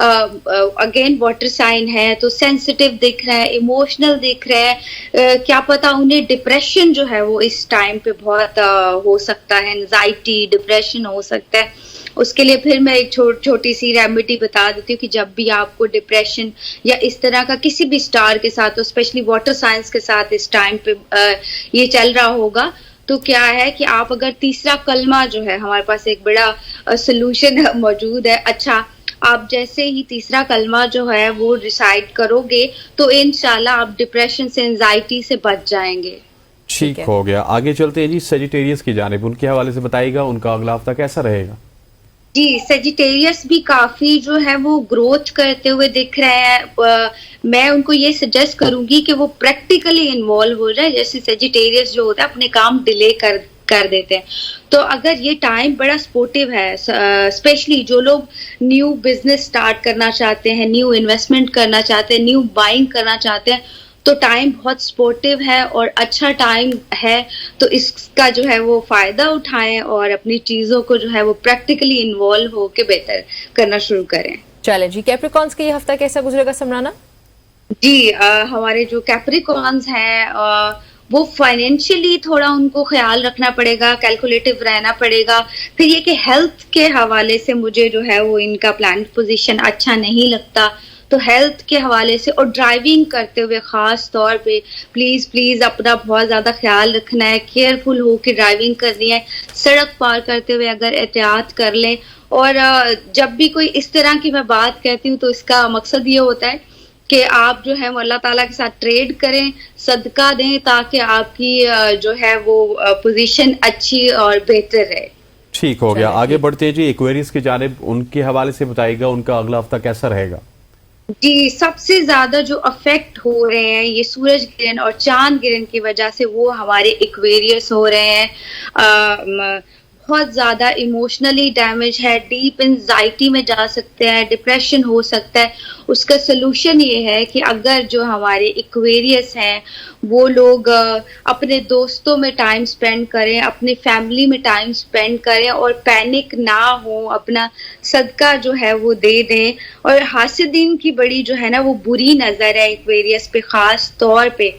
अगेन वाटर साइन है, तो सेंसिटिव दिख रहा है, इमोशनल दिख रहा है। क्या पता उन्हें डिप्रेशन जो है वो इस टाइम पे बहुत हो सकता है, एंजाइटी डिप्रेशन हो सकता है। उसके लिए फिर मैं एक छोटी सी रेमेडी बता देती हूँ कि जब भी आपको डिप्रेशन या इस तरह का किसी भी स्टार के साथ, स्पेशली वाटर साइंस के साथ इस टाइम पे ये चल रहा होगा, तो क्या है कि आप अगर तीसरा कलमा जो है, हमारे पास एक बड़ा सोल्यूशन मौजूद है। अच्छा, आप जैसे ही तीसरा कलमा जो है वो रिसाइट करोगे तो इंशाल्लाह आप डिप्रेशन से, एंजाइटी से बच जाएंगे। ठीक हो गया। आगे चलते हैं जी सेजिटेरियस की जानिब, उनके हवाले से बताइएगा उनका अगला हफ्ता कैसा रहेगा? जी, सेजिटेरियस भी काफी जो है वो ग्रोथ करते हुए दिख रहे हैं। मैं उनको ये सजेस्ट करूंगी कि वो प्रैक्टिकली इन्वॉल्व हो जाए। जैसे सेजिटेरियस जो होता है अपने काम डिले कर देते हैं, तो अगर ये टाइम बड़ा सपोर्टिव है, स्पेशली जो लोग न्यू बिजनेस स्टार्ट करना चाहते हैं, न्यू इन्वेस्टमेंट करना चाहते हैं, न्यू बाइंग करना चाहते हैं, तो टाइम बहुत सपोर्टिव है और अच्छा टाइम है। तो इसका जो है वो फायदा उठाएं और अपनी चीजों को जो है वो प्रैक्टिकली इन्वॉल्व होके बेहतर करना शुरू करें। चलें जी, कैप्रिकॉन्स का ये हफ्ता कैसा गुजरेगा समराना? जी, हमारे जो कैप्रिकॉन्स हैं वो फाइनेंशियली थोड़ा उनको ख्याल रखना पड़ेगा, कैलकुलेटिव रहना पड़ेगा। फिर ये कि हेल्थ के हवाले से मुझे जो है वो इनका प्लान पोजीशन अच्छा नहीं लगता, तो हेल्थ के हवाले से और ड्राइविंग करते हुए खास तौर पे प्लीज अपना बहुत ज्यादा ख्याल रखना है, केयरफुल होकर ड्राइविंग करनी है। सड़क पार करते हुए अगर एहतियात कर लें, और जब भी कोई इस तरह की मैं बात कहती हूँ तो इसका मकसद ये होता है कि आप जो है अल्लाह ताला के साथ ट्रेड करें, सदका दें, ताकि आपकी जो है वो पोजीशन अच्छी और बेहतर रहे। ठीक हो गया। आगे बढ़ते हैं जी एक्वेरियस की जानिब, उनके हवाले से बताइएगा उनका अगला हफ्ता कैसा रहेगा? जी, सबसे ज्यादा जो अफेक्ट हो रहे हैं ये सूरज ग्रहण और चांद ग्रहण की वजह से वो हमारे एक्वेरियस हो रहे हैं। बहुत ज्यादा इमोशनली डैमेज है, डीप एंजाइटी में जा सकते हैं, डिप्रेशन हो सकता है। उसका सोल्यूशन ये है कि अगर जो हमारे एक्वेरियस हैं वो लोग अपने दोस्तों में टाइम स्पेंड करें, अपनी फैमिली में टाइम स्पेंड करें और पैनिक ना हो, अपना सदका जो है वो दे दें। और हासिदीन की बड़ी जो है ना वो बुरी नजर है एक्वेरियस पे खास तौर पे,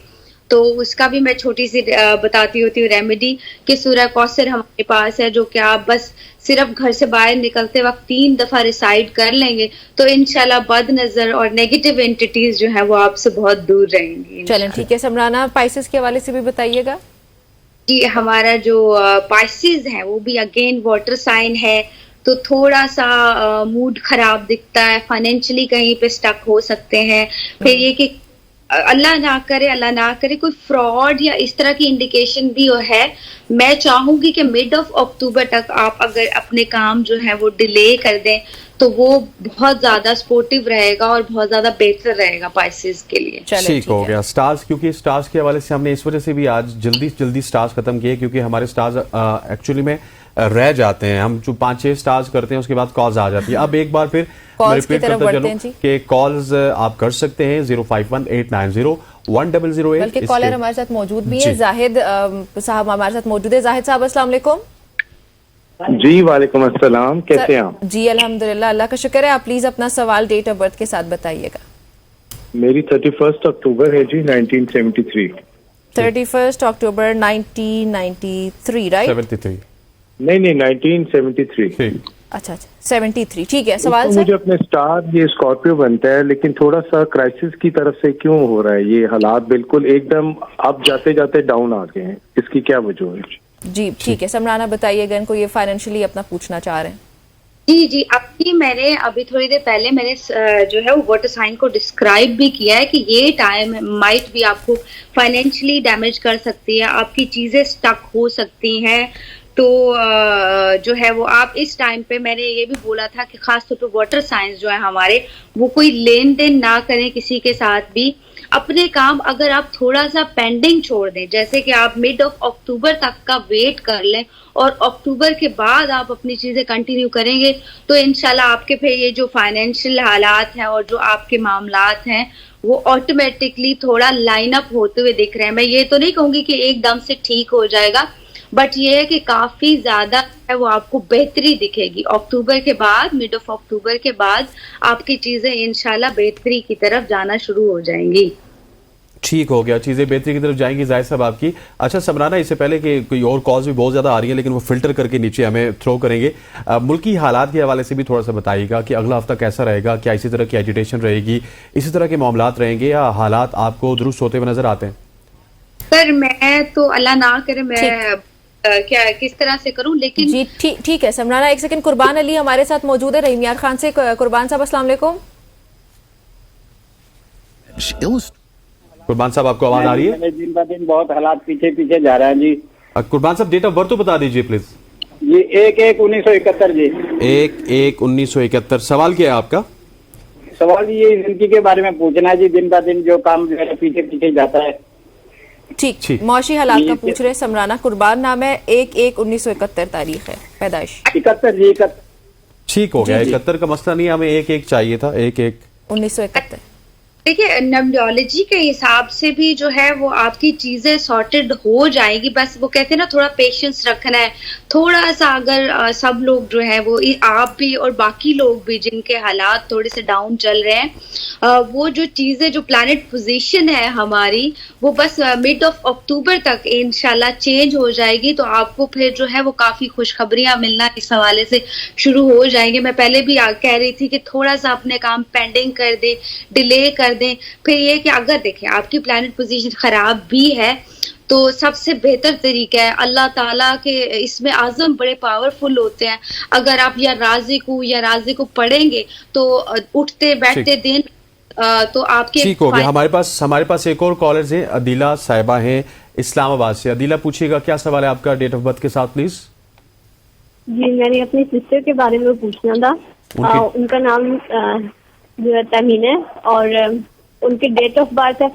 तो उसका भी मैं छोटी सी बताती होती हूँ रेमेडी कि सूरह कौसर हमारे पास है, जो कि आप बस सिर्फ घर से बाहर निकलते वक्त 3 दफा रिसाइड कर लेंगे तो इंशाल्लाह बद नजर और नेगेटिव एंटिटीज जो है वो आपसे बहुत दूर रहेंगी। चलें ठीक है समराना, पाइसेस के हवाले से भी बताइएगा। जी, हमारा जो पाइसेस है वो भी अगेन वाटर साइन है, तो थोड़ा सा मूड खराब दिखता है, फाइनेंशियली कहीं पे स्टक हो सकते हैं। फिर ये कि अल्लाह ना करे कोई फ्रॉड या इस तरह की इंडिकेशन भी है। मैं चाहूंगी कि मिड ऑफ अक्टूबर तक आप अगर अपने काम जो है वो डिले कर दें तो वो बहुत ज्यादा सपोर्टिव रहेगा और बहुत ज्यादा बेहतर रहेगा पाइसेस के लिए। ठीक हो गया। स्टार्स, क्योंकि स्टार्स के हवाले से हमने इस वजह से भी आज जल्दी स्टार्स खत्म किए क्योंकि हमारे स्टार्स एक्चुअली में रह जाते हैं। हम जो 5-6 स्टार्स करते हैं उसके बाद कॉल्स आ जाती है। अब एक बार फिर कॉल्स की रिपीट तरफ करता बढ़ते हैं चलूं जी। कि कॉल्स आप कर सकते हैं 051-890-1008। बल्कि कॉलर हमारे साथ मौजूद भी है, जी। जाहिद साहब हमारे साथ मौजूद है। जाहिद साहब अस्सलाम वालेकुम। जी वालेकुम अस्सलाम, कैसे हैं आप? जी अल्हम्दुलिल्लाह, अल्लाह का शुक्र है। आप प्लीज अपना सवाल डेट ऑफ बर्थ के साथ बताइएगा। मेरी 31 अक्टूबर है जी 1973। 31 अक्टूबर 1993, राइट? 73। नहीं 1973। ठीक। अच्छा 73, ठीक है। सवाल तो सर? मुझे अपने स्टार ये स्कॉर्पियो बनता है, लेकिन थोड़ा सा क्राइसिस की तरफ से क्यों हो रहा है ये हालात? बिल्कुल एकदम अब जाते जाते डाउन आ गए हैं, इसकी क्या वजह है? जी ठीक है, समराना बताइएगा इनको, ये फाइनेंशियली अपना पूछना चाह रहे हैं। जी मैंने अभी थोड़ी देर पहले मैंने जो है वो वाटर साइन को डिस्क्राइब भी किया है कि ये टाइम माइट भी आपको फाइनेंशियली डैमेज कर सकती है, आपकी चीजें स्टक हो सकती हैं। तो जो है वो आप इस टाइम पे, मैंने ये भी बोला था कि खासतौर पे वाटर साइंस जो है हमारे, वो कोई लेन देन ना करें किसी के साथ भी। अपने काम अगर आप थोड़ा सा पेंडिंग छोड़ दें, जैसे कि आप मिड ऑफ अक्टूबर तक का वेट कर लें और अक्टूबर के बाद आप अपनी चीजें कंटिन्यू करेंगे, तो इंशाल्लाह आपके फिर ये जो फाइनेंशियल हालात हैं और जो आपके मामलात हैं वो ऑटोमेटिकली थोड़ा लाइन अप होते हुए दिख रहे हैं। मैं ये तो नहीं कहूंगी कि एकदम से ठीक हो जाएगा, बट ये है कि काफी ज्यादा है वो आपको बेहतरी दिखेगी अक्टूबर के बाद। मिड ऑफ अक्टूबर के बाद आपकी चीजें इंशाल्लाह बेहतरी की तरफ जाना शुरू हो जाएंगी। ठीक हो गया, चीजें बेहतरी की तरफ जाएंगी जाहिद साहब आपकी। अच्छा समराना, इससे पहले कि कोई और कॉल्स भी बहुत ज्यादा आ रही हैं, लेकिन वो फिल्टर करके नीचे हमें थ्रो करेंगे। मुल्की हालात के हवाले से भी थोड़ा सा बताइएगा कि अगला हफ्ता कैसा रहेगा? क्या इसी तरह की एजिटेशन रहेगी, इसी तरह के मामलात रहेंगे, या हालात आपको दुरुस्त होते हुए नजर आते हैं? सर मैं तो अल्लाह ना करे मैं क्या किस तरह से करूं, लेकिन जी ठीक है समराना। एक सेकंड, कुर्बान अली हमारे साथ मौजूद है रहीम यार खान से। कुर्बान साहब अस्सलाम वालेकुम। कुर्बान साहब आपको आवाज आ रही है? दिन ब दिन बहुत हालात पीछे जा रहा है जी। कुर्बान साहब डेट ऑफ बर्थ तो बता दीजिए प्लीज। ये 1/1/1971 जी। 1/1/1971। सवाल क्या है आपका? सवाल ये जिंदगी के बारे में पूछना है जी। दिन ब दिन जो काम मेरे पीछे जाता है। ठीक, मौशी हालात का पूछ रहे समराना। कुर्बान नाम है, 1/1/1971 तारीख है पैदाइश। 71 जी। ठीक हो गया, 71 का मसला नहीं, हमें 1/1 चाहिए था। 1/1/1971। देखिए न्यूमरोलॉजी के हिसाब से भी जो है वो आपकी चीजें सॉर्टेड हो जाएगी। बस वो कहते हैं ना, थोड़ा पेशेंस रखना है। थोड़ा सा अगर सब लोग जो है वो, आप भी और बाकी लोग भी जिनके हालात थोड़े से डाउन चल रहे हैं, वो जो चीजें, जो प्लैनेट पोजीशन है हमारी, वो बस मिड ऑफ अक्टूबर तक इंशाल्लाह चेंज हो जाएगी। तो आपको फिर जो है वो काफी खुशखबरियां मिलना इस हवाले से शुरू हो जाएंगे। मैं पहले भी कह रही थी कि थोड़ा सा अपने काम पेंडिंग कर दे, डिले कर दें। फिर ये कि अगर देखें आपकी प्लैनेट पोजीशन खराब भी है तो सबसे बेहतर तरीका है, अल्लाह ताला के इसमें आज़म बड़े पावरफुल होते हैं। अगर आप या राज़ी को पढ़ेंगे तो उठते बैठते दिन तो आपके ठीक हो गया। हमारे पास एक और कॉलर है, अदीला साहिबा हैं इस्लामाबाद से। अदीला पूछिएगा, क्या सवाल है आपका डेट ऑफ बर्थ के साथ प्लीज? जी मैंने अपनी सिस्टर के बारे में पूछना था। उनका नाम तमीन है और उनकी डेट ऑफ बर्थ है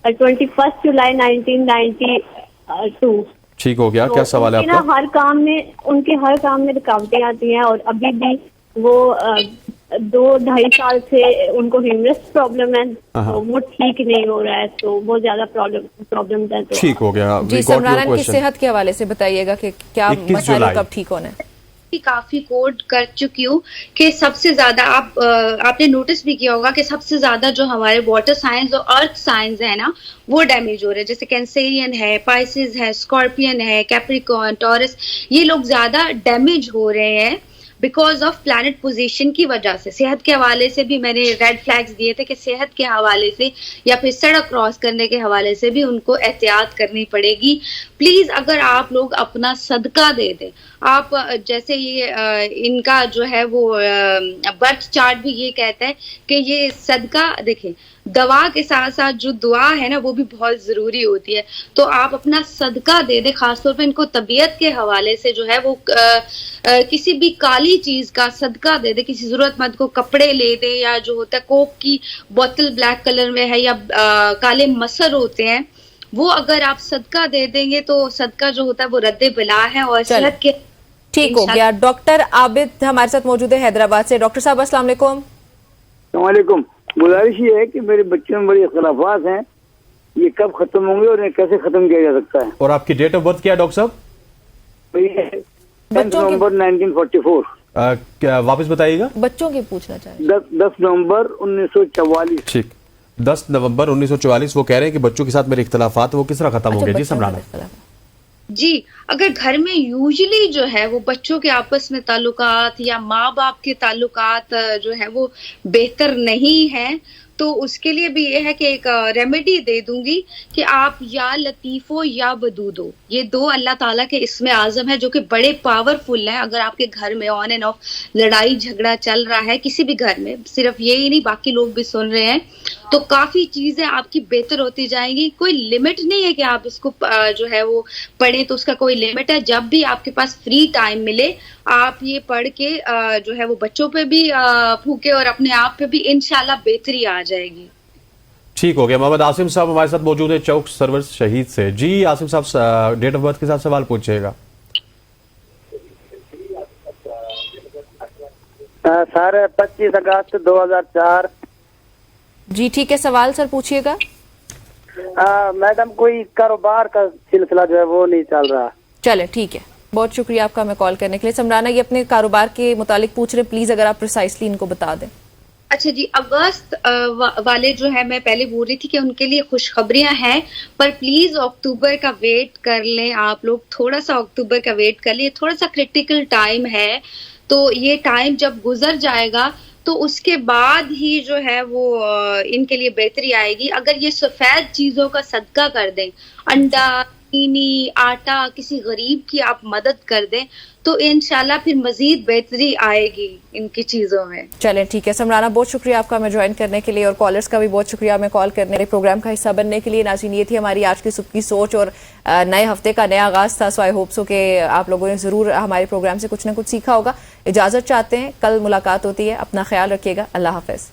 21 जुलाई 1992। ठीक हो गया, क्या सवाल है आपका? उनके हर काम में रुकावटें आती हैं और अभी भी वो 2-2.5 साल से उनको ह्यूमरस प्रॉब्लम है, तो वो ठीक नहीं हो रहा है, तो बहुत ज्यादा प्रॉब्लम है। तो ठीक हो गया। जी समराना की सेहत के हवाले से बताइएगा कि क्या मसाइल कब ठीक होना है? काफी कोड कर चुकी हूँ कि सबसे ज्यादा आपने नोटिस भी किया होगा कि सबसे ज्यादा जो हमारे वाटर साइंस और अर्थ साइंस है ना, वो डैमेज हो रहे हैं। जैसे कैंसेरियन है, पाइसेस है, स्कॉर्पियन है, कैप्रिकॉर्न, टॉरस, ये लोग ज्यादा डैमेज हो रहे हैं बिकॉज ऑफ प्लैनेट पोजीशन की वजह से। सेहत के हवाले से भी मैंने रेड फ्लैग्स दिए थे कि सेहत के हवाले से या फिर सड़क क्रॉस करने के हवाले से भी उनको एहतियात करनी पड़ेगी। प्लीज अगर आप लोग अपना सदका दे दें, आप जैसे ये इनका जो है वो बर्थ चार्ट भी ये कहता है कि ये सदका, देखें दवा के साथ साथ जो दुआ है ना वो भी बहुत जरूरी होती है। तो आप अपना सदका दे दे, खासतौर पे इनको तबीयत के हवाले से जो है वो किसी भी काली चीज का सदका दे दे, किसी जरूरतमंद को कपड़े ले दे, या जो होता है कोक की बोतल ब्लैक कलर में है या काले मसर होते हैं, वो अगर आप सदका दे देंगे तो सदका जो होता है वो रद्दे बिला है और सेहत के ठीक हो गया। डॉक्टर आबिद हमारे साथ मौजूद है हैदराबाद से। डॉक्टर साहब अस्सलाम वालेकुम। वालेकुम। गुजारिश ये है कि मेरे बच्चों में बड़ी इख्तलाफात हैं, ये कब खत्म होंगे और इन्हें कैसे खत्म किया जा सकता है? और आपकी डेट ऑफ बर्थ क्या है डॉक्टर साहब? 10 नवंबर 1944। क्या वापस बताइएगा? बच्चों की पूछना चाहिए। 10 नवंबर 1944। ठीक, 10 नवंबर 1944। वो कह रहे हैं कि बच्चों के साथ मेरे इख्तलाफात वो किस तरह खत्म होंगे? जी समराना जी, अगर घर में यूजुअली जो है वो बच्चों के आपस में ताल्लुकात या माँ बाप के ताल्लुकात जो है वो बेहतर नहीं है, तो उसके लिए भी ये है कि एक रेमेडी दे दूंगी कि आप या लतीफो या बदूदो, ये दो अल्लाह ताला के इसमें आजम है जो कि बड़े पावरफुल हैं। अगर आपके घर में ऑन एंड ऑफ लड़ाई झगड़ा चल रहा है किसी भी घर में, सिर्फ ये ही नहीं बाकी लोग भी सुन रहे हैं, तो काफी चीजें आपकी बेहतर होती जाएंगी। कोई लिमिट नहीं है कि आप इसको जो है वो पढ़ें, तो उसका कोई लिमिट है। जब भी आपके पास फ्री टाइम मिले आप ये पढ़ के जो है वो बच्चों पे भी फूके और अपने आप पे भी इंशाल्लाह बेहतरी आ जाएगी। ठीक हो गया। मोहम्मद आसिम साहब हमारे साथ मौजूद है चौक सरवर शहीद से। जी आसिम साहब, डेट ऑफ बर्थ के साथ सवाल पूछिएगा। सर 25 अगस्त 2004। जी ठीक है, सवाल सर पूछिएगा। मैडम कोई कारोबार का सिलसिला जो है वो नहीं चल रहा। चले ठीक है, बहुत शुक्रिया आपका हमें कॉल करने के लिए। समराना ये अपने कारोबार के मुतालिक पूछ रहे, प्लीज अगर आप प्रिसाइसली इनको बता दें। अच्छा जी, अगस्त वाले जो है मैं पहले बोल रही थी कि उनके लिए खुशखबरियां हैं, पर प्लीज अक्टूबर का वेट कर लें आप लोग, थोड़ा सा अक्टूबर का वेट कर लें। थोड़ा सा क्रिटिकल टाइम है, तो ये टाइम जब गुजर जाएगा तो उसके बाद ही जो है वो इनके लिए बेहतरी आएगी। अगर ये सफेद चीजों का सदका कर दें, अंडा, चीनी, आटा, किसी गरीब की आप मदद कर दें, तो इंशाल्लाह फिर मजीद बेहतरी आएगी इनकी चीजों में। चलें ठीक है। समराना बहुत शुक्रिया आपका हमें ज्वाइन करने के लिए, और कॉलर्स का भी बहुत शुक्रिया हमें कॉल करने प्रोग्राम का हिस्सा बनने के लिए। नाज़रीन ये थी हमारी आज की सुबह की सोच और नए हफ्ते का नया आगाज था। सो आई होप सो कि आप लोगों ने जरूर हमारे प्रोग्राम से कुछ ना कुछ सीखा होगा। इजाजत चाहते हैं, कल मुलाकात होती है, अपना ख्याल रखिएगा। अल्लाह हाफिज।